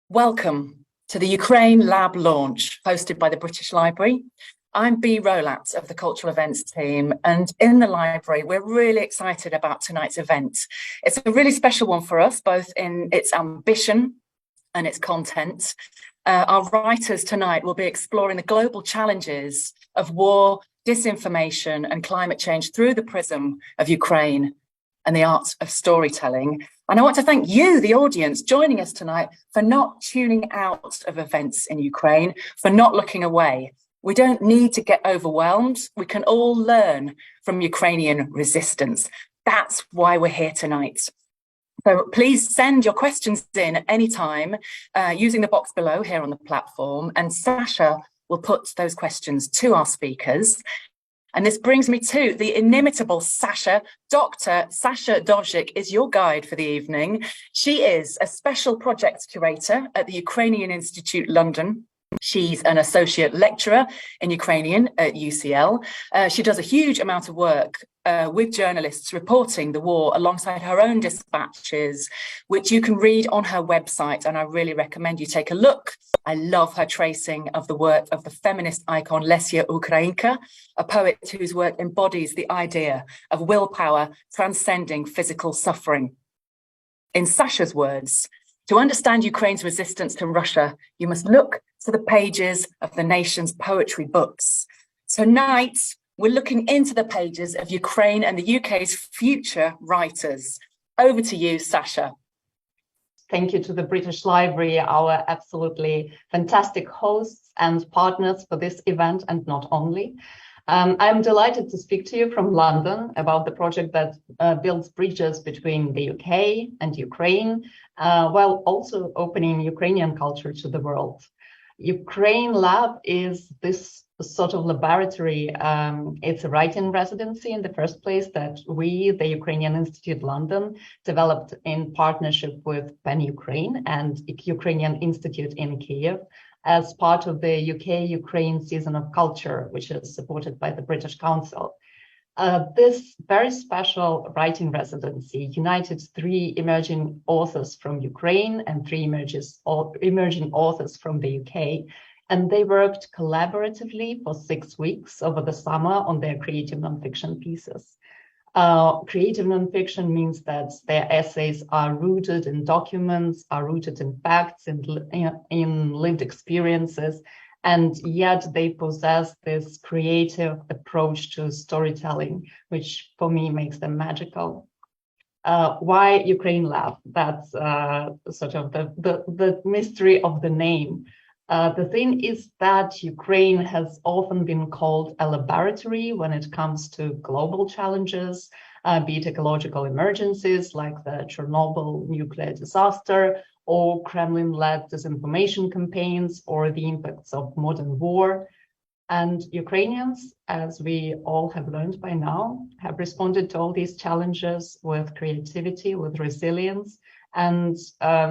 Welcome to the Ukraine Lab launch hosted by the British Library. I'm Bea Rolat of the Cultural Events team, and in the library we're really excited about tonight's event. It's a really special one for us, both in its ambition and its content. Our writers tonight will be exploring the global challenges of war, disinformation and climate change through the prism of Ukraine and the art of storytelling. And I want to thank you, the audience, joining us tonight, for not tuning out of events in Ukraine, for not looking away. We don't need to get overwhelmed. We can all learn from Ukrainian resistance. That's why we're here tonight. So please send your questions in at any time using the box below here on the platform, and Sasha will put those questions to our speakers. And this brings me to the inimitable Sasha. Dr. Sasha Довжик is your guide for the evening. She is a special project curator at the Ukrainian Institute, London. She's an associate lecturer in Ukrainian at UCL. She does a huge amount of work with journalists reporting the war alongside her own dispatches, which you can read on her website, and I really recommend you take a look. I love her tracing of the work of the feminist icon Lesia Ukrainka, a poet whose work embodies the idea of willpower transcending physical suffering. In Sasha's words, to understand Ukraine's resistance to Russia, you must look to the pages of the nation's poetry books. Tonight, we're looking into the pages of Ukraine and the UK's future writers. Over to you, Sasha. Thank you to the British Library, our absolutely fantastic hosts and partners for this event, and not only. I'm delighted to speak to you from London about the project that builds bridges between the UK and Ukraine, while also opening Ukrainian culture to the world. Ukraine Lab is this sort of laboratory. It's a writing residency in the first place that we, the Ukrainian Institute London, developed in partnership with PEN Ukraine and Ukrainian Institute in Kiev as part of the UK-Ukraine Season of Culture, which is supported by the British Council. This very special writing residency united three emerging authors from Ukraine and three emerging authors from the UK, and they worked collaboratively for 6 weeks over the summer on their creative nonfiction pieces. Creative nonfiction means that their essays are rooted in documents, are rooted in facts, in lived experiences, and yet they possess this creative approach to storytelling, which for me makes them magical. Why Ukraine Lab? That's sort of the mystery of the name. The thing is that Ukraine has often been called a laboratory when it comes to global challenges, be it ecological emergencies like the Chernobyl nuclear disaster, or Kremlin-led disinformation campaigns, or the impacts of modern war. And Ukrainians, as we all have learned by now, have responded to all these challenges with creativity, with resilience, and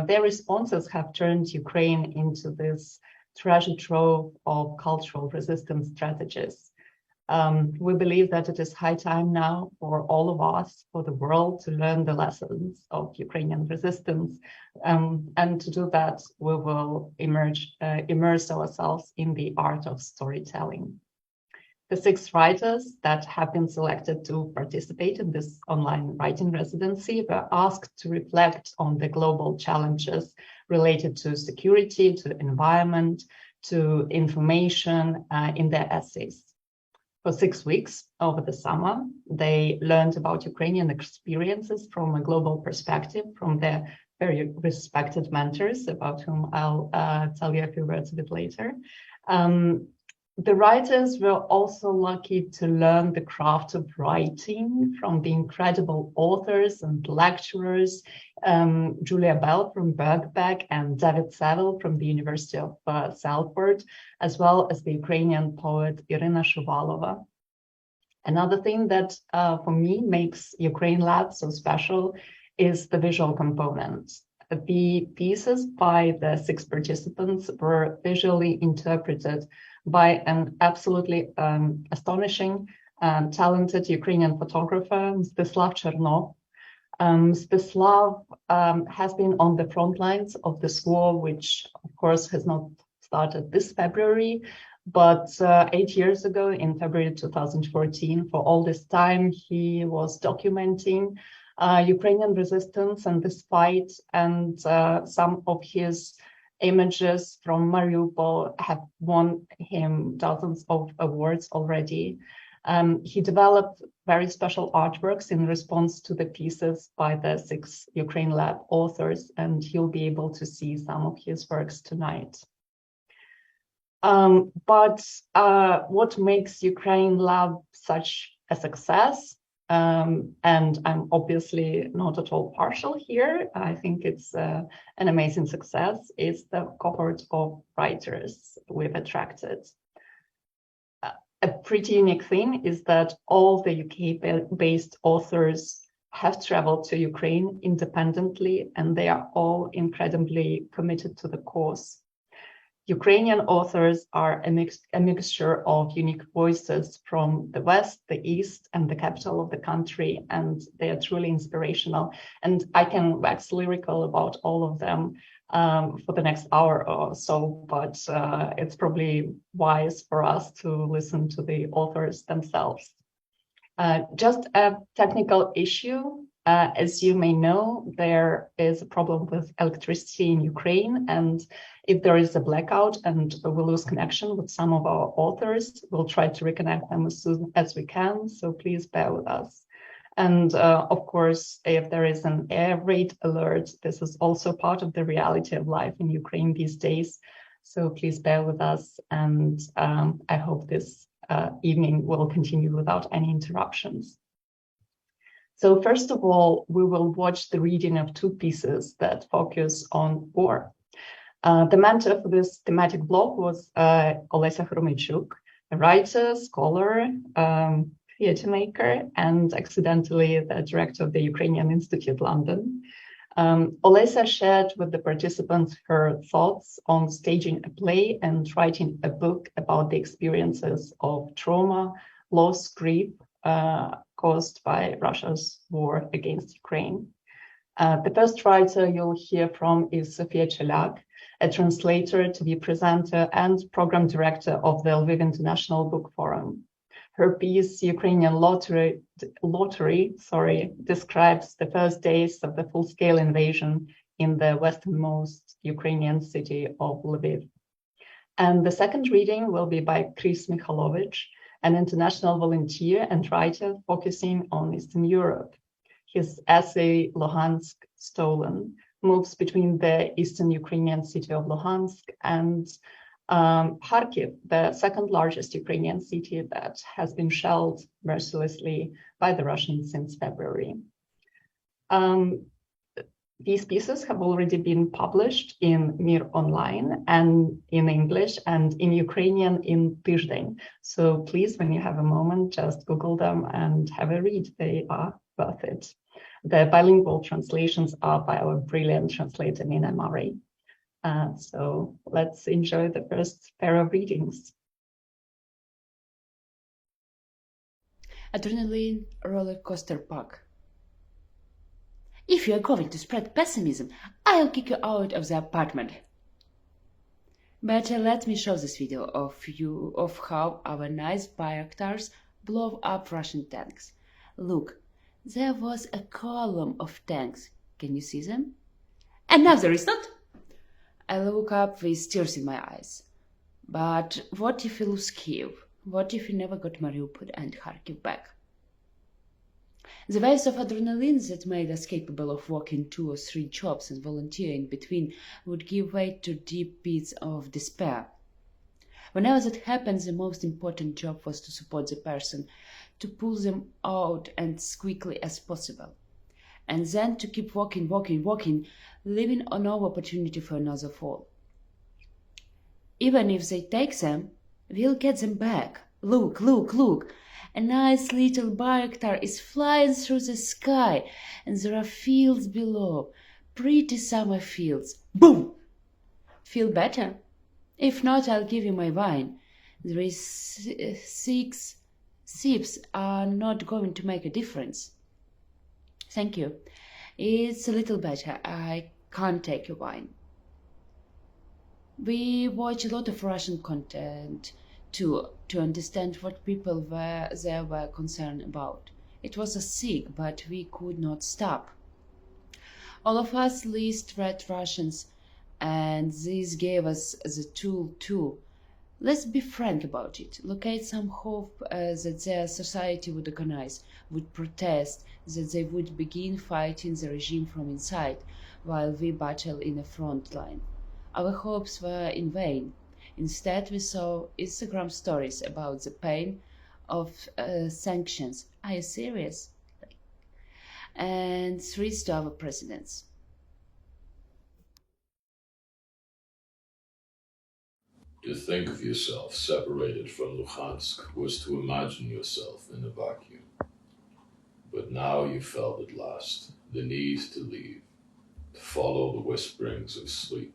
their responses have turned Ukraine into this treasure trove of cultural resistance strategies. We believe that it is high time now for all of us, for the world, to learn the lessons of Ukrainian resistance. And to do that, we will immerse ourselves in the art of storytelling. The 6 writers that have been selected to participate in this online writing residency were asked to reflect on the global challenges related to security, to environment, to information in their essays. For 6 weeks over the summer, they learned about Ukrainian experiences from a global perspective, from their very respected mentors, about whom I'll tell you a few words a bit later. The writers were also lucky to learn the craft of writing from the incredible authors and lecturers, Julia Bell from Birkbeck and David Saville from the University of Salford, as well as the Ukrainian poet Irina Shuvalova. Another thing that for me makes Ukraine Lab so special is the visual component. The pieces by the 6 participants were visually interpreted by an absolutely astonishing and talented Ukrainian photographer, Mstislav Chernov. Spislav has been on the front lines of this war, which of course has not started this February, but 8 years ago, in February 2014, for all this time, he was documenting Ukrainian resistance and this fight, and some of his images from Mariupol have won him dozens of awards already. He developed very special artworks in response to the pieces by the 6 Ukraine Lab authors, and you'll be able to see some of his works tonight. But what makes Ukraine Lab such a success, and I'm obviously not at all partial here, I think it's an amazing success, is the cohort of writers we've attracted. A pretty unique thing is that all the UK-based authors have traveled to Ukraine independently, and they are all incredibly committed to the cause. Ukrainian authors are a mixture of unique voices from the West, the East, and the capital of the country, and they are truly inspirational. And I can wax lyrical about all of them for the next hour or so, but it's probably wise for us to listen to the authors themselves. Just a technical issue. As you may know, there is a problem with electricity in Ukraine, and if there is a blackout and we lose connection with some of our authors, we'll try to reconnect them as soon as we can, so please bear with us. And of course, if there is an air raid alert, this is also part of the reality of life in Ukraine these days, so please bear with us, and I hope this evening will continue without any interruptions. So first of all, we will watch the reading of 2 pieces that focus on war. The mentor for this thematic block was Olesa Hromychuk, a writer, scholar, theatre maker, and accidentally the director of the Ukrainian Institute, London. Olesa shared with the participants her thoughts on staging a play and writing a book about the experiences of trauma, loss, grief, caused by Russia's war against Ukraine. The first writer you'll hear from is Sofia Chelak, a translator, TV presenter, and program director of the Lviv International Book Forum. Her piece, Ukrainian Lottery, describes the first days of the full-scale invasion in the westernmost Ukrainian city of Lviv. And the second reading will be by Krys Mikhailovich, an international volunteer and writer focusing on Eastern Europe. His essay, Luhansk Stolen, moves between the eastern Ukrainian city of Luhansk and Kharkiv, the second largest Ukrainian city that has been shelled mercilessly by the Russians since February. These pieces have already been published in Mir Online and in English, and in Ukrainian in Тиждень. So please, when you have a moment, just Google them and have a read. They are worth it. The bilingual translations are by our brilliant translator, Nina Murray. So let's enjoy the first pair of readings. Adrenaline roller coaster park. If you are going to spread pessimism, I'll kick you out of the apartment. Better let me show this video of how our nice Bayraktars blow up Russian tanks. Look, there was a column of tanks. Can you see them? And now there is not. I look up with tears in my eyes. But what if we lose Kyiv? What if we never got Mariupol and Kharkiv back? The waves of adrenaline that made us capable of working 2 or 3 jobs and volunteering between would give way to deep pits of despair. Whenever that happened, the most important job was to support the person, to pull them out as quickly as possible, and then to keep walking, leaving no opportunity for another fall. Even if they take them, we'll get them back. Look, look, look! A nice little Bayraktar is flying through the sky, and there are fields below, pretty summer fields. Boom! Feel better? If not, I'll give you my wine. 6 sips are not going to make a difference. Thank you. It's a little better. I can't take your wine. We watch a lot of Russian content too, to understand what people were concerned about. It was a sick, but we could not stop. All of us least read Russians, and this gave us the tool too. Let's be frank about it. Locate some hope that their society would organize, would protest, that they would begin fighting the regime from inside, while we battle in the front line. Our hopes were in vain. Instead, we saw Instagram stories about the pain of sanctions. Are you serious? And threats to our presidents. To think of yourself separated from Luhansk was to imagine yourself in a vacuum. But now you felt at last the need to leave, to follow the whisperings of sleep,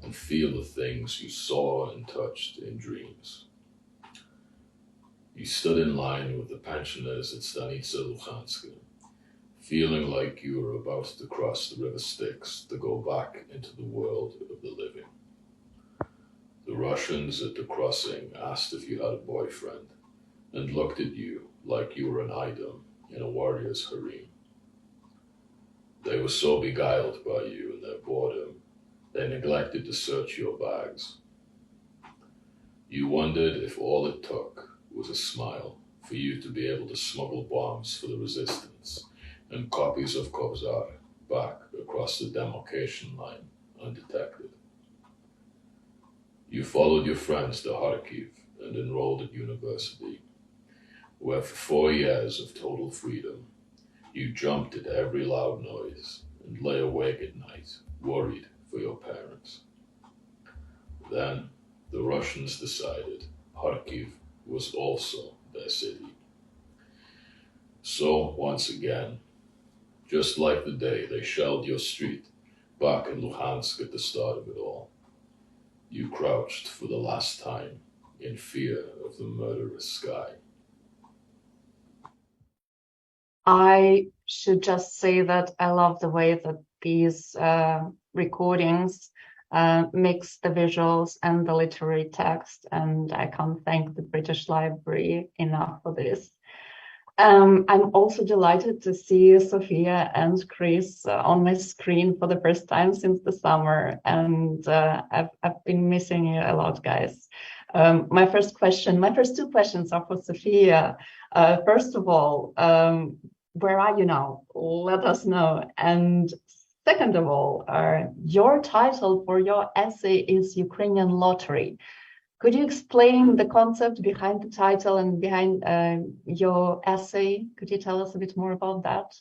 and feel the things you saw and touched in dreams. You stood in line with the pensioners at Stanitsa Luhanska, feeling like you were about to cross the river Styx to go back into the world of the living. The Russians at the crossing asked if you had a boyfriend and looked at you like you were an item in a warrior's harem. They were so beguiled by you and their boredom, they neglected to search your bags. You wondered if all it took was a smile for you to be able to smuggle bombs for the resistance and copies of Kobzar back across the demarcation line undetected. You followed your friends to Kharkiv and enrolled at university, where for 4 years of total freedom, you jumped at every loud noise and lay awake at night, worried for your parents. Then the Russians decided Kharkiv was also their city. So once again, just like the day they shelled your street back in Luhansk at the start of it all, you crouched for the last time in fear of the murderous sky. I should just say that I love the way that these recordings mix the visuals and the literary text, and I can't thank the British Library enough for this. I'm also delighted to see Sophia and Chris on my screen for the first time since the summer, and I've been missing you a lot, guys. My first two questions are for Sophia. First of all, where are you now? Let us know. And second of all, your title for your essay is Ukrainian Lottery. Could you explain the concept behind the title and behind your essay? Could you tell us a bit more about that?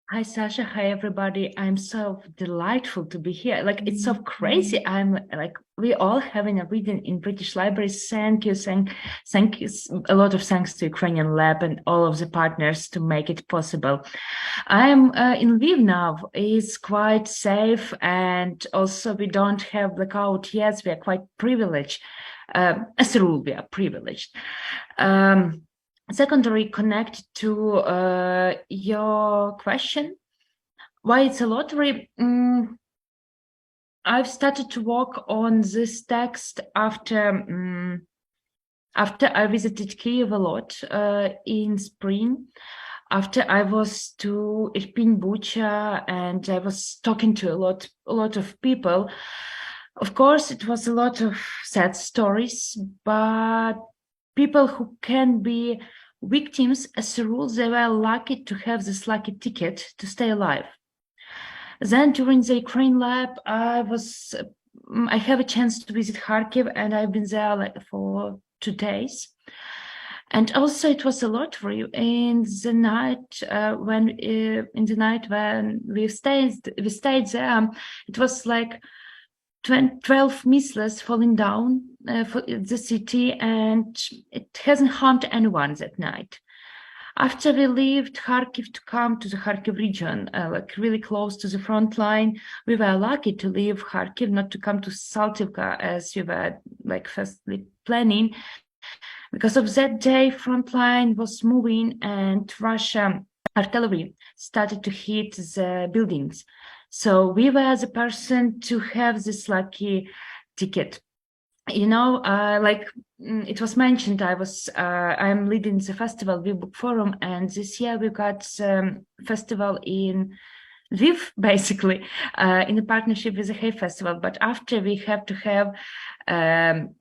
Hi, Sasha. Hi, everybody. I'm so delightful to be here. Like, it's so crazy. I'm like, we all having a reading in British libraries. Thank you. Thank you. A lot of thanks to Ukrainian Lab and all of the partners to make it possible. I'm in Lviv now. It's quite safe. And also we don't have blackout yet. We are quite privileged. As a rule, we are privileged. Secondary, connect to your question, why it's a lottery. I've started to work on this text after I visited Kyiv a lot in spring, after I was to Irpin, Bucha, and I was talking to a lot of people. Of course, it was a lot of sad stories, but people who can be victims, as a rule, they were lucky to have this lucky ticket to stay alive. Then during the Ukraine Lab, I have a chance to visit Kharkiv, and I've been there for 2 days. And also it was a lottery in the night when we stayed there. It was like 12 missiles falling down for the city, and it hasn't harmed anyone that night. After we left Kharkiv to come to the Kharkiv region, like really close to the front line, we were lucky to leave Kharkiv, not to come to Saltivka as we were like firstly planning. Because of that day, front line was moving, and Russia artillery started to hit the buildings. So we were the person to have this lucky ticket. You know, like it was mentioned, I'm leading the festival We Book Forum, and this year we got festival in Lviv, basically, in a partnership with the Hay Festival. But after we have to have an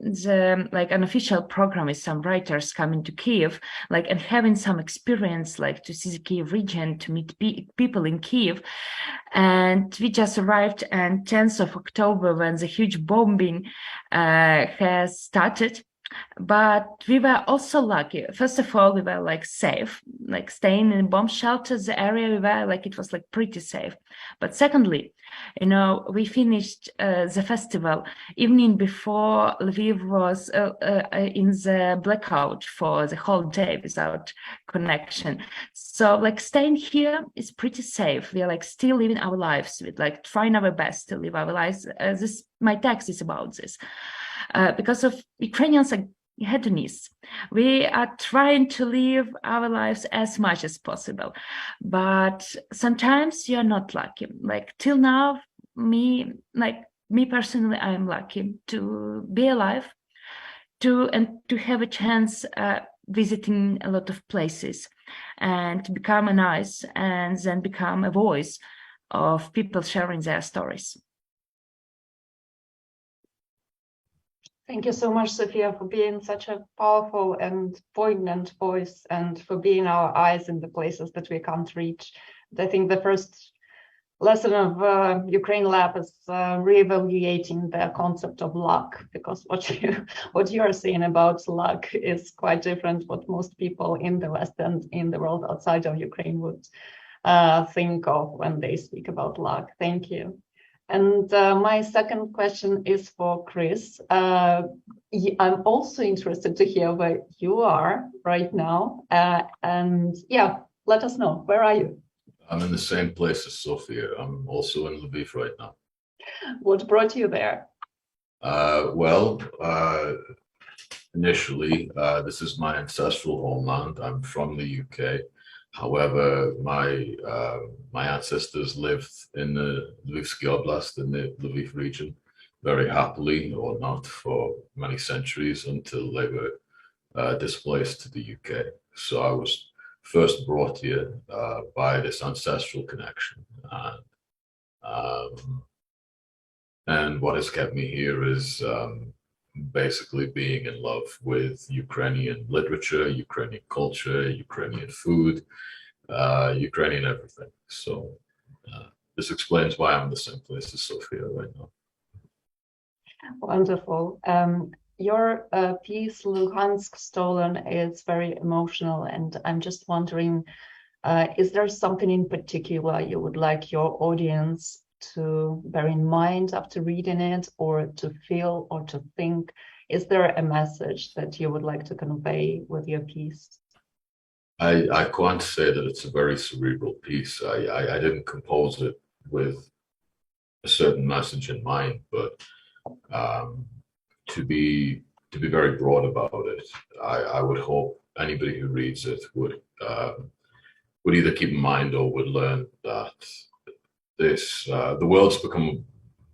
official program with some writers coming to Kiev, and having some experience, to see the Kiev region, to meet people in Kiev. And we just arrived on 10th of October when the huge bombing has started. But we were also lucky. First of all, we were safe, staying in bomb shelters. The area we were it was pretty safe. But secondly, you know, we finished the festival evening before Lviv was in the blackout for the whole day without connection. So staying here is pretty safe. We are still living our lives with trying our best to live our lives. My text is about this. Because of Ukrainians are hedonists. We are trying to live our lives as much as possible, but sometimes you're not lucky. Till now, me personally, I am lucky to be alive, and to have a chance visiting a lot of places, and to become an eyes, and then become a voice of people sharing their stories. Thank you so much, Sophia, for being such a powerful and poignant voice, and for being our eyes in the places that we can't reach. I think the first lesson of Ukraine Lab is reevaluating the concept of luck, because what you are saying about luck is quite different what most people in the West and in the world outside of Ukraine would think of when they speak about luck. Thank you. And my second question is for Chris. I'm also interested to hear where you are right now. And yeah, let us know. Where are you? I'm in the same place as Sophia. I'm also in Lviv right now. What brought you there? Initially, this is my ancestral homeland. I'm from the UK. However, my ancestors lived in the Lvivsky Oblast, in the Lviv region, very happily, or not, for many centuries until they were displaced to the UK. So I was first brought here by this ancestral connection, and what has kept me here is basically being in love with Ukrainian literature, Ukrainian culture, Ukrainian food, Ukrainian everything. So this explains why I'm in the same place as Sophia right now. Wonderful. Your piece, Luhansk Stolen, is very emotional, and I'm just wondering, is there something in particular you would like your audience to bear in mind after reading it, or to feel, or to think? Is there a message that you would like to convey with your piece? I can't say that it's a very cerebral piece. I didn't compose it with a certain message in mind, but to be very broad about it, I would hope anybody who reads it would either keep in mind or would learn that the world's become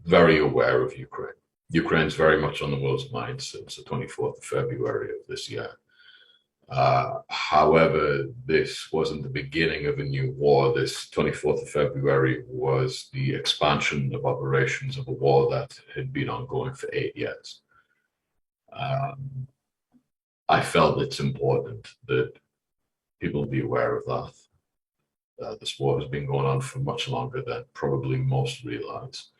very aware of Ukraine. Ukraine's very much on the world's mind since the 24th of February of this year. However, this wasn't the beginning of a new war. This 24th of February was the expansion of operations of a war that had been ongoing for 8 years. I felt it's important that people be aware of that. This war has been going on for much longer than probably most realize.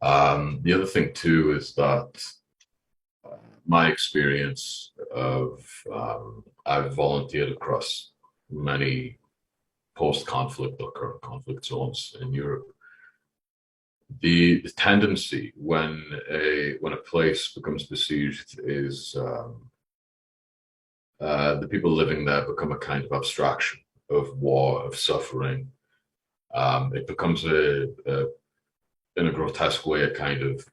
The other thing too is that my experience of I've volunteered across many post-conflict or current conflict zones in Europe. The tendency when a place becomes besieged is the people living there become a kind of abstraction of war, of suffering. It becomes in a grotesque way, a kind of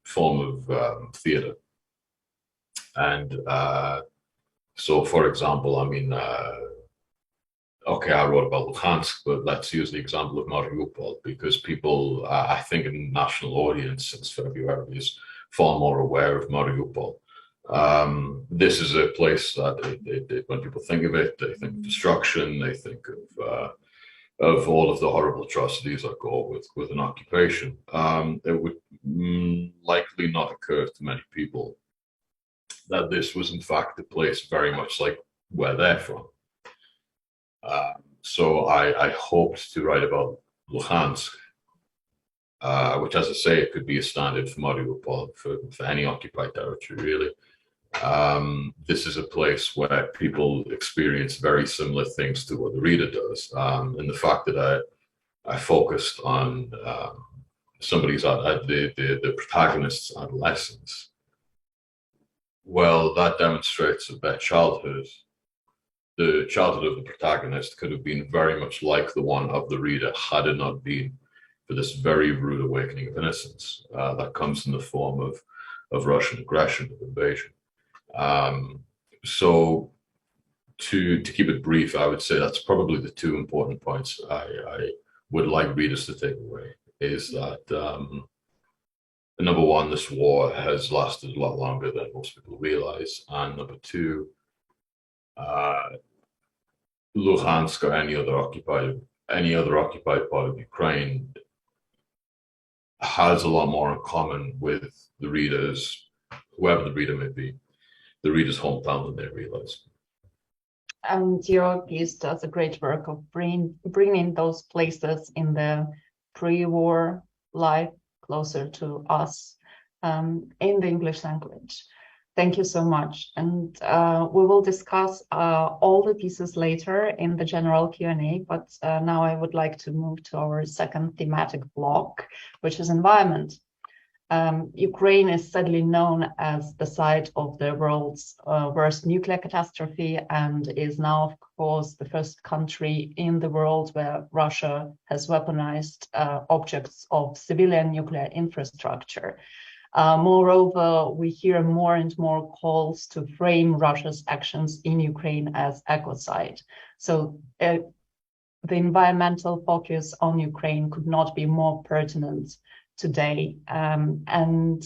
form of theater. And so, for example, I mean, okay, I wrote about Luhansk, but let's use the example of Mariupol, because people, I think, in the national audience since February is far more aware of Mariupol. This is a place that when people think of it, they think of destruction, they think of all of the horrible atrocities that go with an occupation. It would likely not occur to many people that this was in fact a place very much like where they're from. So I hoped to write about Luhansk, which, as I say, it could be a standard for Mariupol, for any occupied territory, really. This is a place where people experience very similar things to what the reader does. And the fact that I focused on the protagonist's adolescence, well, that demonstrates that their childhood, the childhood of the protagonist, could have been very much like the one of the reader had it not been for this very rude awakening of innocence that comes in the form of Russian aggression, of invasion. So to keep it brief, I would say that's probably the two important points I would like readers to take away, is that number one, this war has lasted a lot longer than most people realize, and number two, Luhansk or any other occupied part of Ukraine has a lot more in common with the readers, whoever the reader may be, the reader's hometown, than they realize. And your piece does a great work of bringing those places in the pre-war life closer to us in the English language. Thank you so much. And we will discuss all the pieces later in the general Q&A, but now I would like to move to our second thematic block, which is environment. Ukraine is sadly known as the site of the world's worst nuclear catastrophe, and is now, of course, the first country in the world where Russia has weaponized objects of civilian nuclear infrastructure. Moreover, we hear more and more calls to frame Russia's actions in Ukraine as ecocide. So the environmental focus on Ukraine could not be more pertinent today. And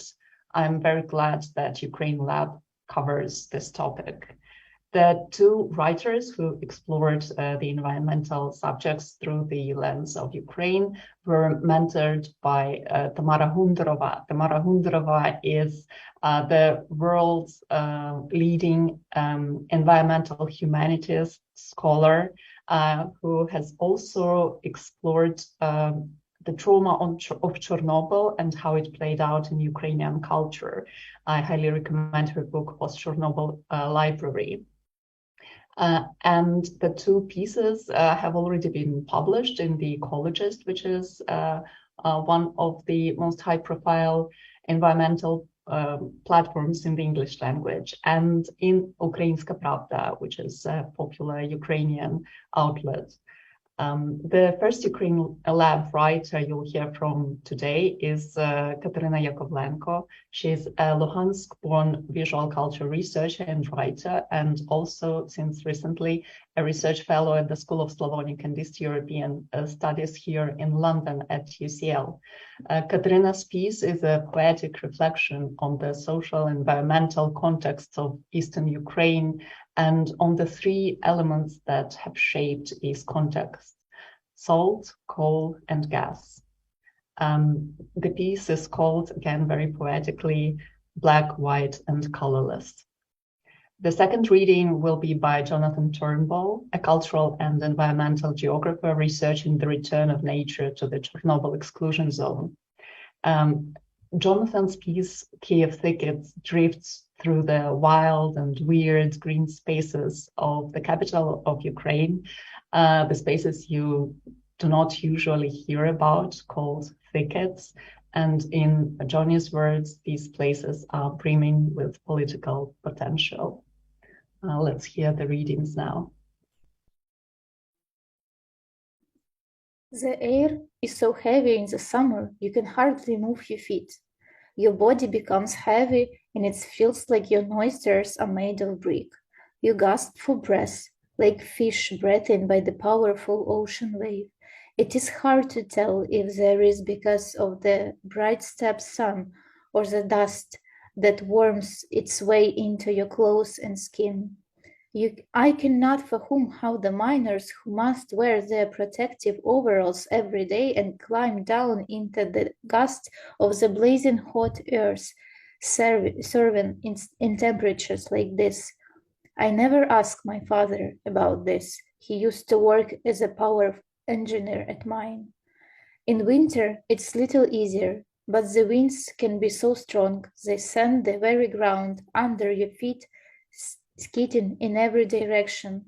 I'm very glad that Ukraine Lab covers this topic. The two writers who explored the environmental subjects through the lens of Ukraine were mentored by Tamara Hunderova. Tamara Hunderova is the world's leading environmental humanities scholar who has also explored the trauma of Chernobyl and how it played out in Ukrainian culture. I highly recommend her book, Post-Chernobyl Library. And the two pieces have already been published in The Ecologist, which is one of the most high-profile environmental platforms in the English language, and in Ukrainska Pravda, which is a popular Ukrainian outlet. The first Ukraine Lab writer you'll hear from today is Katerina Yakovlenko. She's a Luhansk-born visual culture researcher and writer, and also, since recently, a research fellow at the School of Slavonic and East European Studies here in London at UCL. Katerina's piece is a poetic reflection on the social and environmental context of Eastern Ukraine, and on the three elements that have shaped these contexts: salt, coal, and gas. The piece is called, again very poetically, Black, White, and Colorless. The second reading will be by Jonathan Turnbull, a cultural and environmental geographer researching the return of nature to the Chernobyl exclusion zone. Jonathan's piece, Kiev Thickets, drifts through the wild and weird green spaces of the capital of Ukraine, the spaces you do not usually hear about, called thickets. And in Johnny's words, these places are brimming with political potential. Let's hear the readings now. The air is so heavy in the summer, you can hardly move your feet. Your body becomes heavy and it feels like your nostrils are made of brick. You gasp for breath. like fish breathed by the powerful ocean wave. It is hard to tell if there is because of the bright step sun or the dust that worms its way into your clothes and skin. I cannot fathom how the miners who must wear their protective overalls every day and climb down into the gust of the blazing hot earth, serving in temperatures like this. I never asked my father about this. He used to work as a power engineer at mine. In winter, it's little easier, but the winds can be so strong, they send the very ground under your feet skidding in every direction.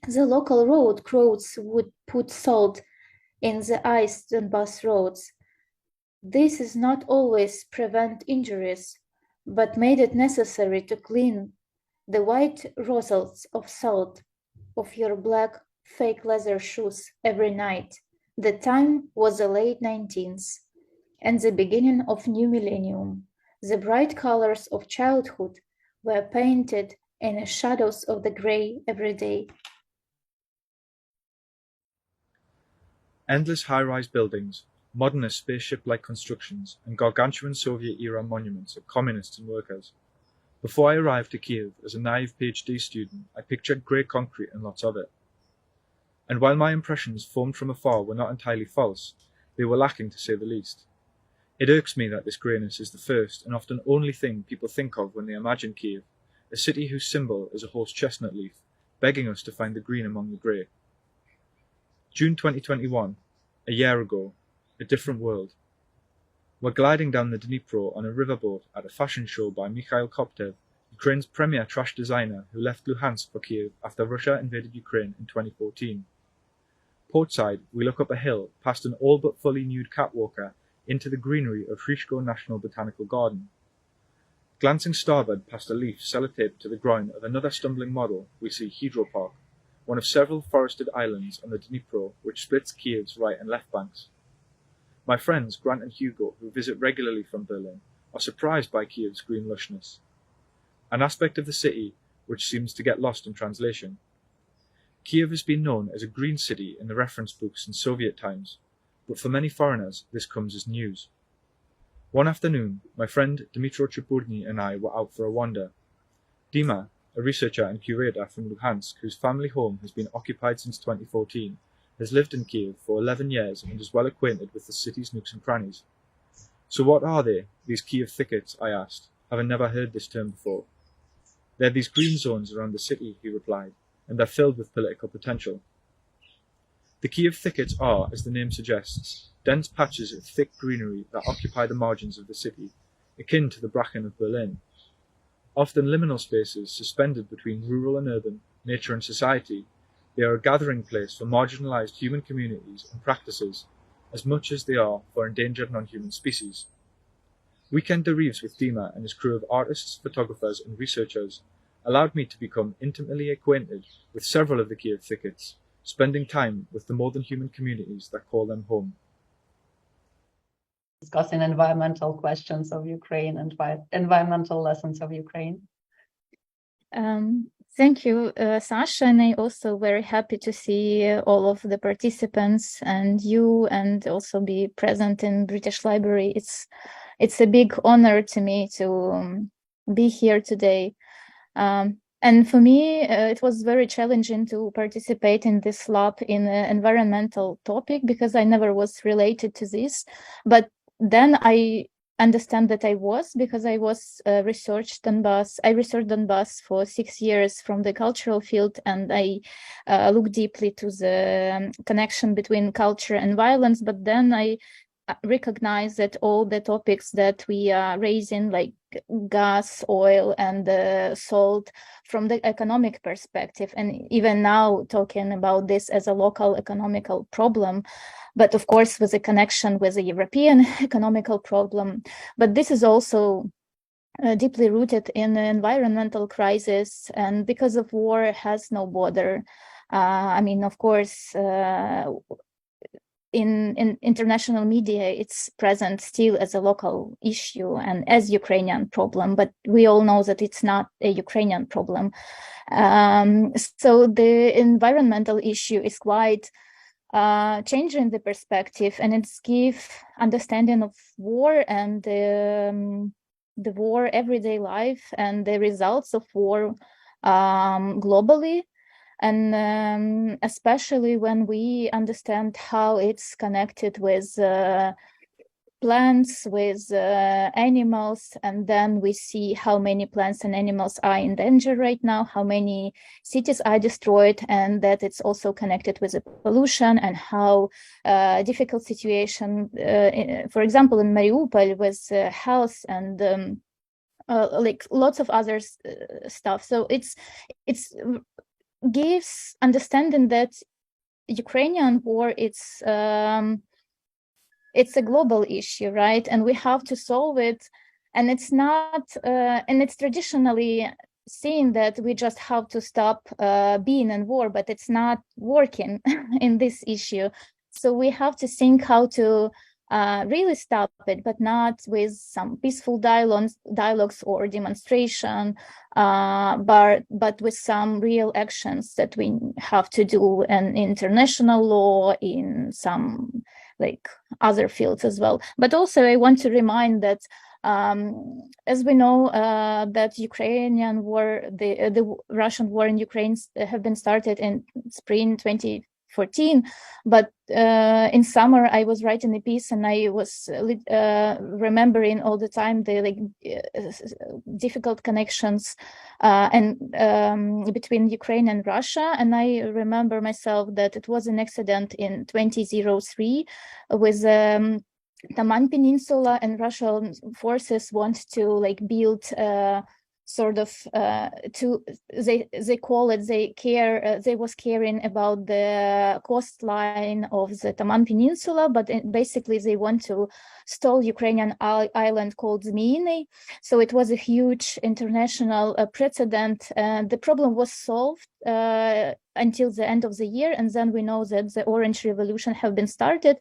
The local road crews would put salt in the ice on bus roads. This is not always prevent injuries, but made it necessary to clean the white rosettes of salt of your black fake leather shoes every night. The time was the late 19th and the beginning of new millennium. The bright colors of childhood were painted in the shadows of the gray every day. Endless high-rise buildings, modernist spaceship-like constructions, and gargantuan Soviet-era monuments of communists and workers. Before I arrived to Kiev as a naive PhD student, I pictured grey concrete and lots of it. And while my impressions formed from afar were not entirely false, they were lacking to say the least. It irks me that this greyness is the first and often only thing people think of when they imagine Kiev, a city whose symbol is a horse chestnut leaf, begging us to find the green among the grey. June 2021, a year ago, a different world. We're gliding down the Dnipro on a riverboat at a fashion show by Mikhail Koptev, Ukraine's premier trash designer who left Luhansk for Kiev after Russia invaded Ukraine in 2014. Portside, we look up a hill past an all but fully nude catwalker into the greenery of Hrishko National Botanical Garden. Glancing starboard past a leaf sellotaped to the groin of another stumbling model, we see Hydro Park, one of several forested islands on the Dnipro which splits Kiev's right and left banks. My friends Grant and Hugo, who visit regularly from Berlin, are surprised by Kiev's green lushness, an aspect of the city which seems to get lost in translation. Kiev has been known as a green city in the reference books in Soviet times, but for many foreigners this comes as news. One afternoon, my friend Dmitro Chapurny and I were out for a wander. Dima, a researcher and curator from Luhansk whose family home has been occupied since 2014, has lived in Kiev for 11 years and is well acquainted with the city's nooks and crannies. So what are they, these Kiev thickets, I asked, having never heard this term before. They're these green zones around the city, he replied, and they're filled with political potential. The Kiev thickets are, as the name suggests, dense patches of thick greenery that occupy the margins of the city, akin to the bracken of Berlin. Often liminal spaces suspended between rural and urban, nature and society, they are a gathering place for marginalised human communities and practices, as much as they are for endangered non-human species. Weekend derives with Dima and his crew of artists, photographers and researchers allowed me to become intimately acquainted with several of the Kiev thickets, spending time with the more than human communities that call them home. Discussing environmental questions of Ukraine and environmental lessons of Ukraine. Thank you, Sasha, and I'm also very happy to see all of the participants and you, and also be present in British Library. It's a big honor to me to be here today. And for me, it was very challenging to participate in this lab in an environmental topic because I never was related to this. But then I understand that I was, because I was researched Donbass for 6 years from the cultural field, and I looked deeply to the connection between culture and violence. But then I recognize that all the topics that we are raising, like gas, oil, and salt, from the economic perspective, and even now talking about this as a local economical problem, but of course with a connection with the European economical problem. But this is also deeply rooted in the environmental crisis, and because of war has no border. I mean, of course, in international media, it's present still as a local issue and as Ukrainian problem, but we all know that it's not a Ukrainian problem. So the environmental issue is quite changing the perspective, and it's give understanding of war and the war everyday life and the results of war globally. And especially when we understand how it's connected with plants, with animals, and then we see how many plants and animals are in danger right now, how many cities are destroyed, and that it's also connected with the pollution and how difficult situation, for example, in Mariupol with health and like lots of other stuff. So it's gives understanding that Ukrainian war, it's a global issue, right? And we have to solve it. And it's not, and it's traditionally seen that we just have to stop being in war, but it's not working in this issue. So we have to think how to really stop it, but not with some peaceful dialogues or demonstration, but with some real actions that we have to do in international law, in some like other fields as well. But also I want to remind that as we know that Ukrainian war, the Russian war in Ukraine have been started in spring 2014, but in summer I was writing a piece and I was remembering all the time the difficult connections and between Ukraine and Russia, and I remember myself that it was an accident in 2003 with Taman Peninsula, and Russian forces want to build sort of they call it, they was caring about the coastline of the Taman Peninsula, but basically they want to stall Ukrainian island called Zminiv. So it was a huge international precedent, and the problem was solved until the end of the year, and then we know that the Orange Revolution have been started,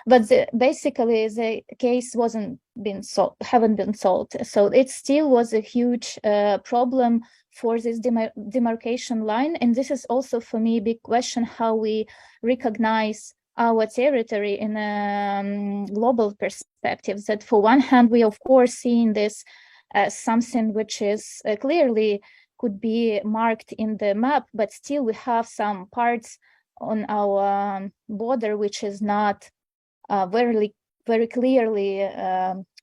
but basically the case haven't been solved. So it still was a huge problem for this demarcation line, and this is also for me a big question, how we recognize our territory in a global perspective. That for one hand, we of course seeing this as something which is clearly could be marked in the map, but still we have some parts on our border which is not very clearly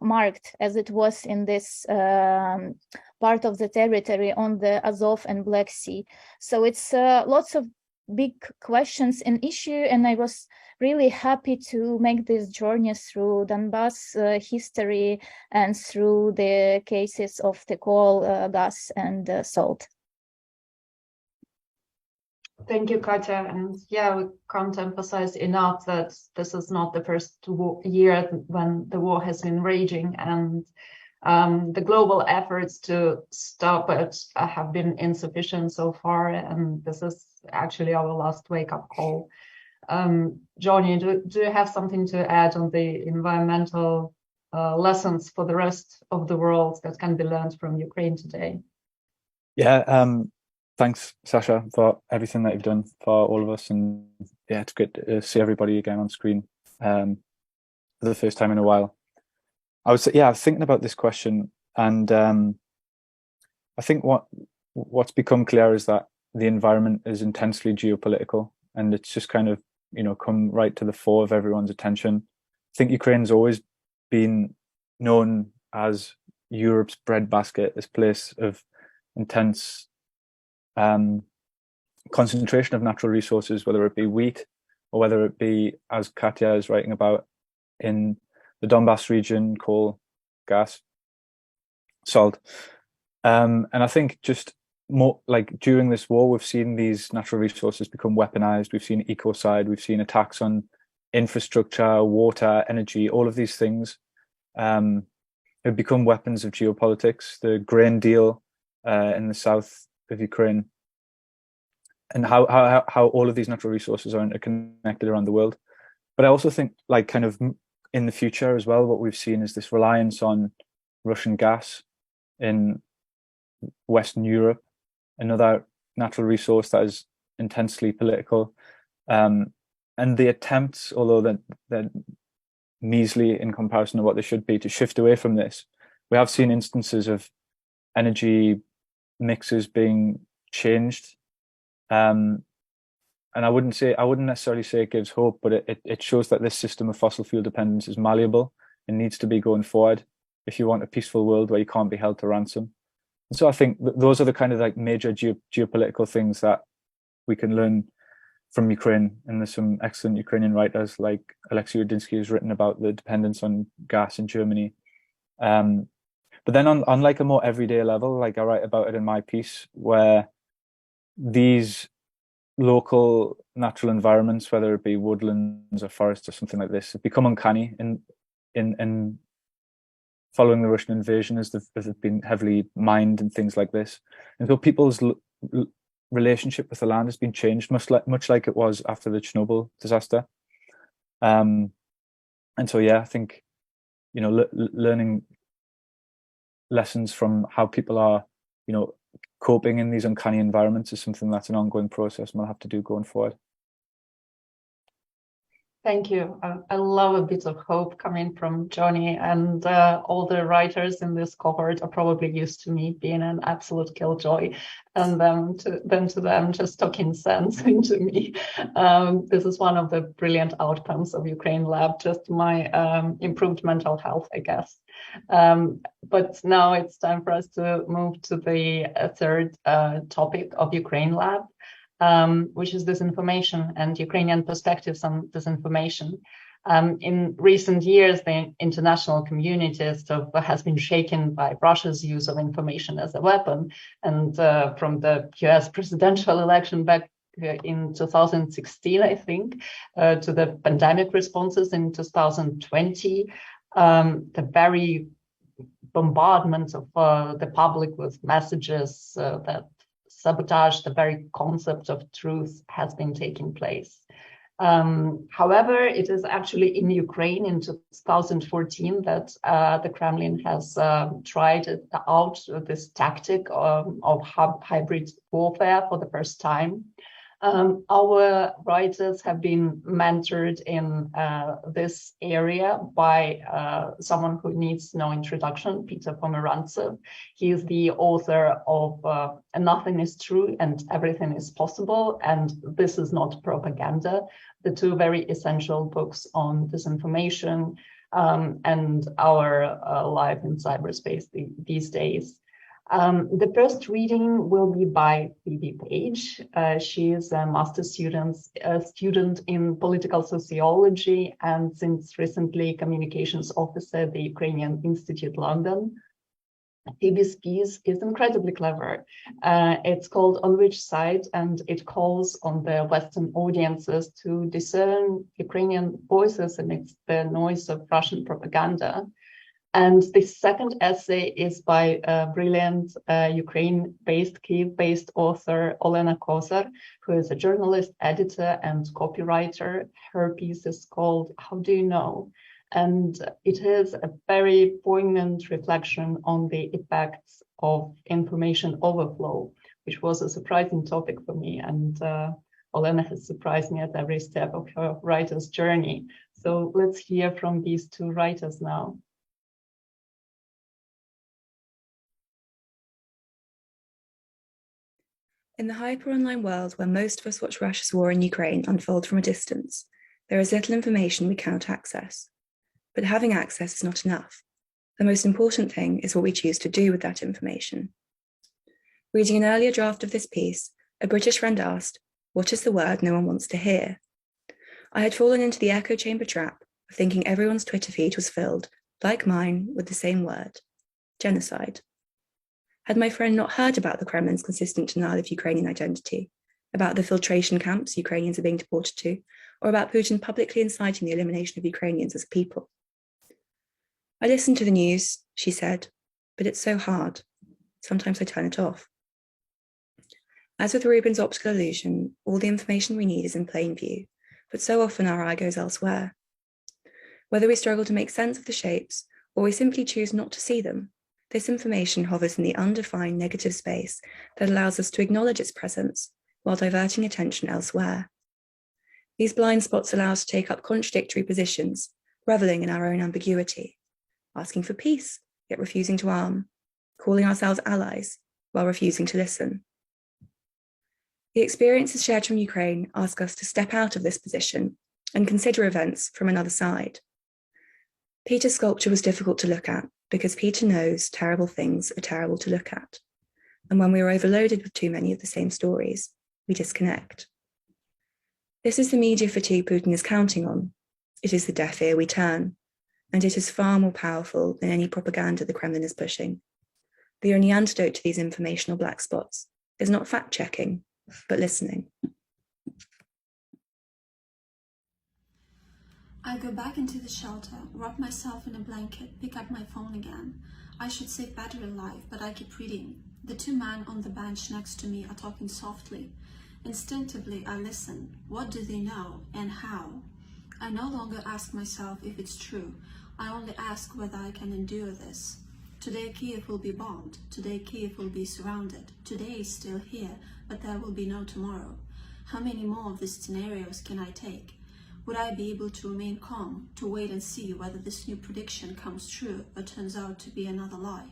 marked, as it was in this part of the territory on the Azov and Black Sea. So it's lots of big questions and issue, and I was really happy to make this journey through Donbass history and through the cases of the coal, gas, and salt. Thank you, Katya. And yeah, we can't emphasize enough that this is not the first year when the war has been raging, and the global efforts to stop it have been insufficient so far, and this is actually our last wake-up call. Johnny, do you have something to add on the environmental lessons for the rest of the world that can be learned from Ukraine today? Yeah, thanks, Sasha, for everything that you've done for all of us. And yeah, it's great to see everybody again on screen for the first time in a while. I was thinking about this question, and I think what's become clear is that the environment is intensely geopolitical, and it's just kind of come right to the fore of everyone's attention. I think Ukraine's always been known as Europe's breadbasket, this place of intense concentration of natural resources, whether it be wheat or whether it be, as Katya is writing about, in the Donbass region, coal, gas, salt. And I think just more like during this war, we've seen these natural resources become weaponized. We've seen ecocide, we've seen attacks on infrastructure, water, energy, all of these things have become weapons of geopolitics. The grain deal in the south of Ukraine, and how all of these natural resources are interconnected around the world. But I also think, like, kind of in the future as well, what we've seen is this reliance on Russian gas in Western Europe, another natural resource that is intensely political. And the attempts, although they're measly in comparison to what they should be, to shift away from this. We have seen instances of energy mixes being changed. And I wouldn't necessarily say it gives hope, but it shows that this system of fossil fuel dependence is malleable and needs to be going forward if you want a peaceful world where you can't be held to ransom. And so I think those are the kind of like major geopolitical things that we can learn from Ukraine. And there's some excellent Ukrainian writers like Alexei Rudinsky who's written about the dependence on gas in Germany. But then on like a more everyday level, like I write about it in my piece, where these local natural environments, whether it be woodlands or forests or something like this, have become uncanny in following the Russian invasion, as they've been heavily mined and things like this. And so people's relationship with the land has been changed, much like it was after the Chernobyl disaster. And so, yeah, I think, you know, learning lessons from how people are, you know, coping in these uncanny environments is something that's an ongoing process and we'll have to do going forward. Thank you. I love a bit of hope coming from Johnny, and all the writers in this cohort are probably used to me being an absolute killjoy, and to them just talking sense into me. This is one of the brilliant outcomes of Ukraine Lab, just my improved mental health, I guess. But now it's time for us to move to the third topic of Ukraine Lab, which is disinformation and Ukrainian perspectives on disinformation. In recent years, the international community has been shaken by Russia's use of information as a weapon. And from the US presidential election back in 2016, I think, to the pandemic responses in 2020, the very bombardment of the public with messages that sabotage the very concept of truth has been taking place. However, it is actually in Ukraine in 2014 that the Kremlin has tried out this tactic of hybrid warfare for the first time. Our writers have been mentored in this area by someone who needs no introduction, Peter Pomerantsev. He is the author of Nothing is True and Everything is Possible, and This is Not Propaganda, the two very essential books on disinformation and our life in cyberspace these days. The first reading will be by Phoebe Page. She is a master's student in political sociology and since recently communications officer at the Ukrainian Institute, London. Phoebe's piece is incredibly clever. It's called On Which Side, and it calls on the Western audiences to discern Ukrainian voices amidst the noise of Russian propaganda. And the second essay is by a brilliant Ukraine-based, Kyiv-based author, Olena Kozar, who is a journalist, editor, and copywriter. Her piece is called How Do You Know? And it is a very poignant reflection on the effects of information overflow, which was a surprising topic for me. And Olena has surprised me at every step of her writer's journey. So let's hear from these two writers now. In the hyper-online world where most of us watch Russia's war in Ukraine unfold from a distance, there is little information we cannot access. But having access is not enough. The most important thing is what we choose to do with that information. Reading an earlier draft of this piece, a British friend asked, "What is the word no one wants to hear?" I had fallen into the echo chamber trap of thinking everyone's Twitter feed was filled, like mine, with the same word: genocide. Had my friend not heard about the Kremlin's consistent denial of Ukrainian identity, about the filtration camps Ukrainians are being deported to, or about Putin publicly inciting the elimination of Ukrainians as a people? I listened to the news, she said, but it's so hard. Sometimes I turn it off. As with Rubin's optical illusion, all the information we need is in plain view, but so often our eye goes elsewhere. Whether we struggle to make sense of the shapes or we simply choose not to see them, this information hovers in the undefined negative space that allows us to acknowledge its presence while diverting attention elsewhere. These blind spots allow us to take up contradictory positions, reveling in our own ambiguity, asking for peace, yet refusing to arm, calling ourselves allies while refusing to listen. The experiences shared from Ukraine ask us to step out of this position and consider events from another side. Peter's sculpture was difficult to look at because Peter knows terrible things are terrible to look at. And when we are overloaded with too many of the same stories, we disconnect. This is the media fatigue Putin is counting on. It is the deaf ear we turn, and it is far more powerful than any propaganda the Kremlin is pushing. The only antidote to these informational black spots is not fact-checking, but listening. I go back into the shelter, wrap myself in a blanket, pick up my phone again. I should save battery life, but I keep reading. The two men on the bench next to me are talking softly. Instinctively, I listen. What do they know and how? I no longer ask myself if it's true. I only ask whether I can endure this. Today Kiev will be bombed. Today Kiev will be surrounded. Today is still here, but there will be no tomorrow. How many more of these scenarios can I take? Would I be able to remain calm, to wait and see whether this new prediction comes true or turns out to be another lie?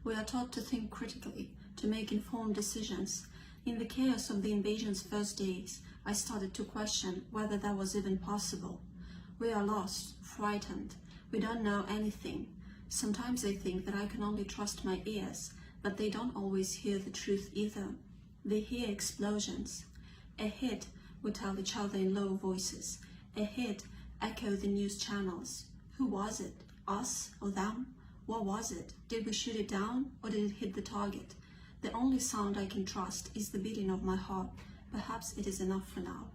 We are taught to think critically, to make informed decisions. In the chaos of the invasion's first days, I started to question whether that was even possible. We are lost, frightened. We don't know anything. Sometimes I think that I can only trust my ears, but they don't always hear the truth either. They hear explosions. A hit would tell each other in low voices. A hit echoed the news channels. Who was it? Us or them? What was it? Did we shoot it down or did it hit the target? The only sound I can trust is the beating of my heart. Perhaps it is enough for now.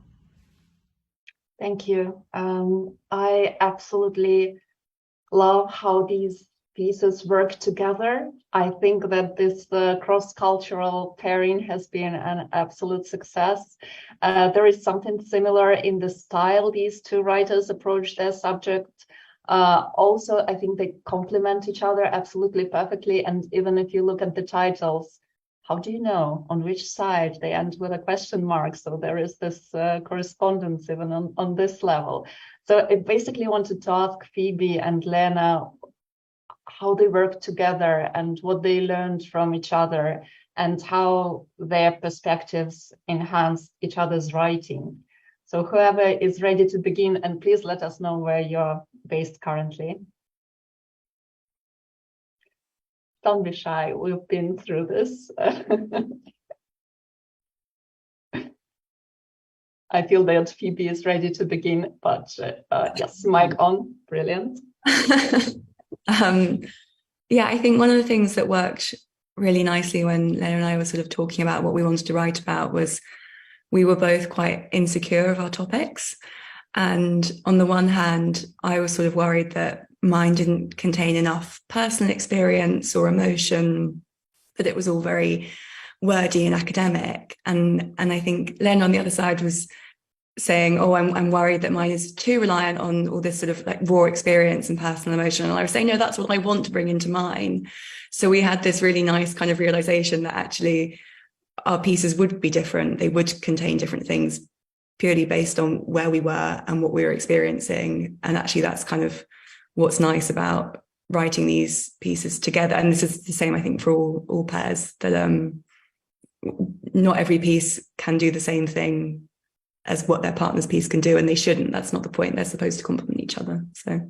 Thank you. I absolutely love how these pieces work together. I think that this cross-cultural pairing has been an absolute success. There is something similar in the style these two writers approach their subject. Also, I think they complement each other absolutely perfectly. And even if you look at the titles, how do you know on which side? They end with a question mark. So there is this correspondence even on this level. So I basically wanted to ask Phoebe and Lena how they work together and what they learned from each other and how their perspectives enhance each other's writing. So whoever is ready to begin, and please let us know where you're based currently. Don't be shy, we've been through this. I feel that Phoebe is ready to begin, but yes, mic on, brilliant. Yeah, I think one of the things that worked really nicely when Lena and I were sort of talking about what we wanted to write about was we were both quite insecure of our topics. And on the one hand, I was sort of worried that mine didn't contain enough personal experience or emotion, that it was all very wordy and academic. And I think Lena on the other side was saying, oh, I'm worried that mine is too reliant on all this sort of like raw experience and personal emotion. And I was saying, no, that's what I want to bring into mine. So we had this really nice kind of realization that actually our pieces would be different. They would contain different things purely based on where we were and what we were experiencing. And actually that's kind of what's nice about writing these pieces together. And this is the same, I think, for all pairs, that not every piece can do the same thing as what their partner's piece can do, and they shouldn't. That's not the point. They're supposed to complement each other. So it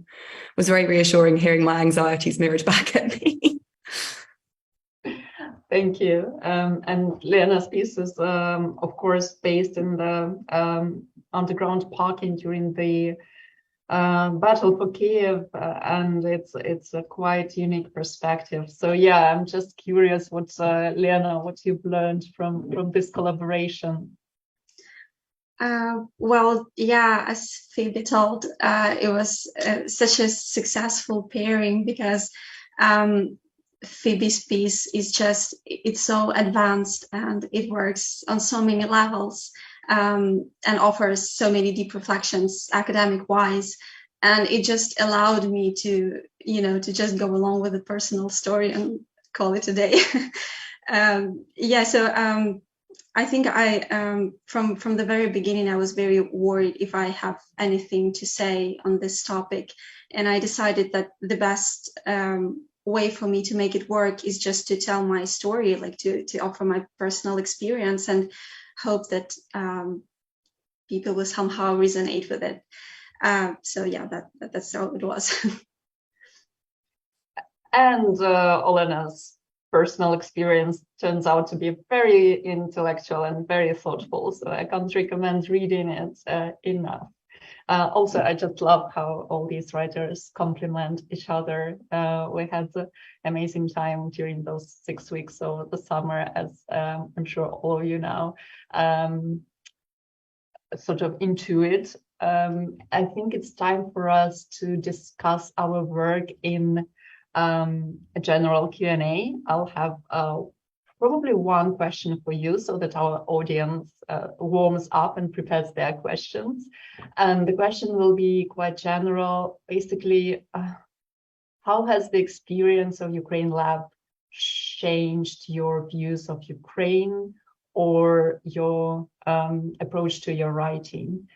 was very reassuring hearing my anxieties mirrored back at me. Thank you. And Lena's piece is, of course, based in the underground parking during the battle for Kiev, and it's a quite unique perspective. So yeah, I'm just curious what Lena, what you've learned from this collaboration. Well, yeah, as Phoebe told, it was such a successful pairing because Phoebe's piece is just, it's so advanced and it works on so many levels. and offers so many deep reflections academic wise. And it just allowed me to, to just go along with the personal story and call it a day. I think from the very beginning, I was very worried if I have anything to say on this topic. And I decided that the best way for me to make it work is just to tell my story, like to offer my personal experience and hope that people will somehow resonate with it. That's how it was. And Olena's personal experience turns out to be very intellectual and very thoughtful, so I can't recommend reading it enough. Also, I just love how all these writers complement each other. We had an amazing time during those 6 weeks of the summer, as I'm sure all of you now sort of intuit. I think it's time for us to discuss our work in a general Q&A. I'll have probably one question for you so that our audience warms up and prepares their questions. And the question will be quite general. Basically, how has the experience of Ukraine Lab changed your views of Ukraine or your approach to your writing?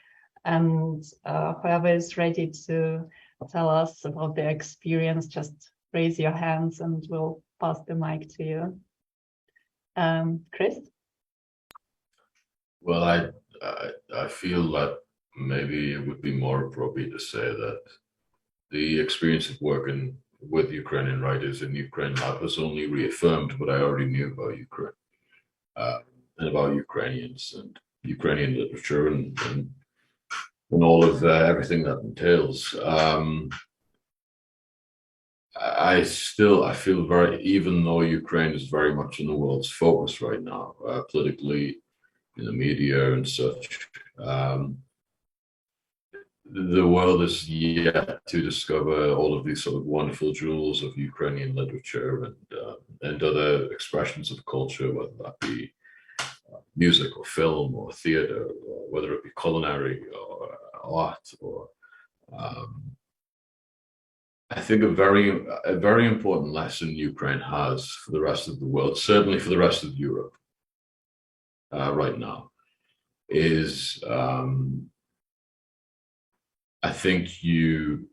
And whoever is ready to tell us about their experience, just raise your hands and we'll pass the mic to you. Chris? Well, I feel that maybe it would be more appropriate to say that the experience of working with Ukrainian writers in Ukraine Lab has only reaffirmed what I already knew about Ukraine and about Ukrainians and Ukrainian literature and all of everything that entails. I feel very, even though Ukraine is very much in the world's focus right now, politically, in the media and such, the world is yet to discover all of these sort of wonderful jewels of Ukrainian literature and other expressions of culture, whether that be music or film or theater, or whether it be culinary or art or I think a very important lesson Ukraine has for the rest of the world, certainly for the rest of Europe right now, is I think you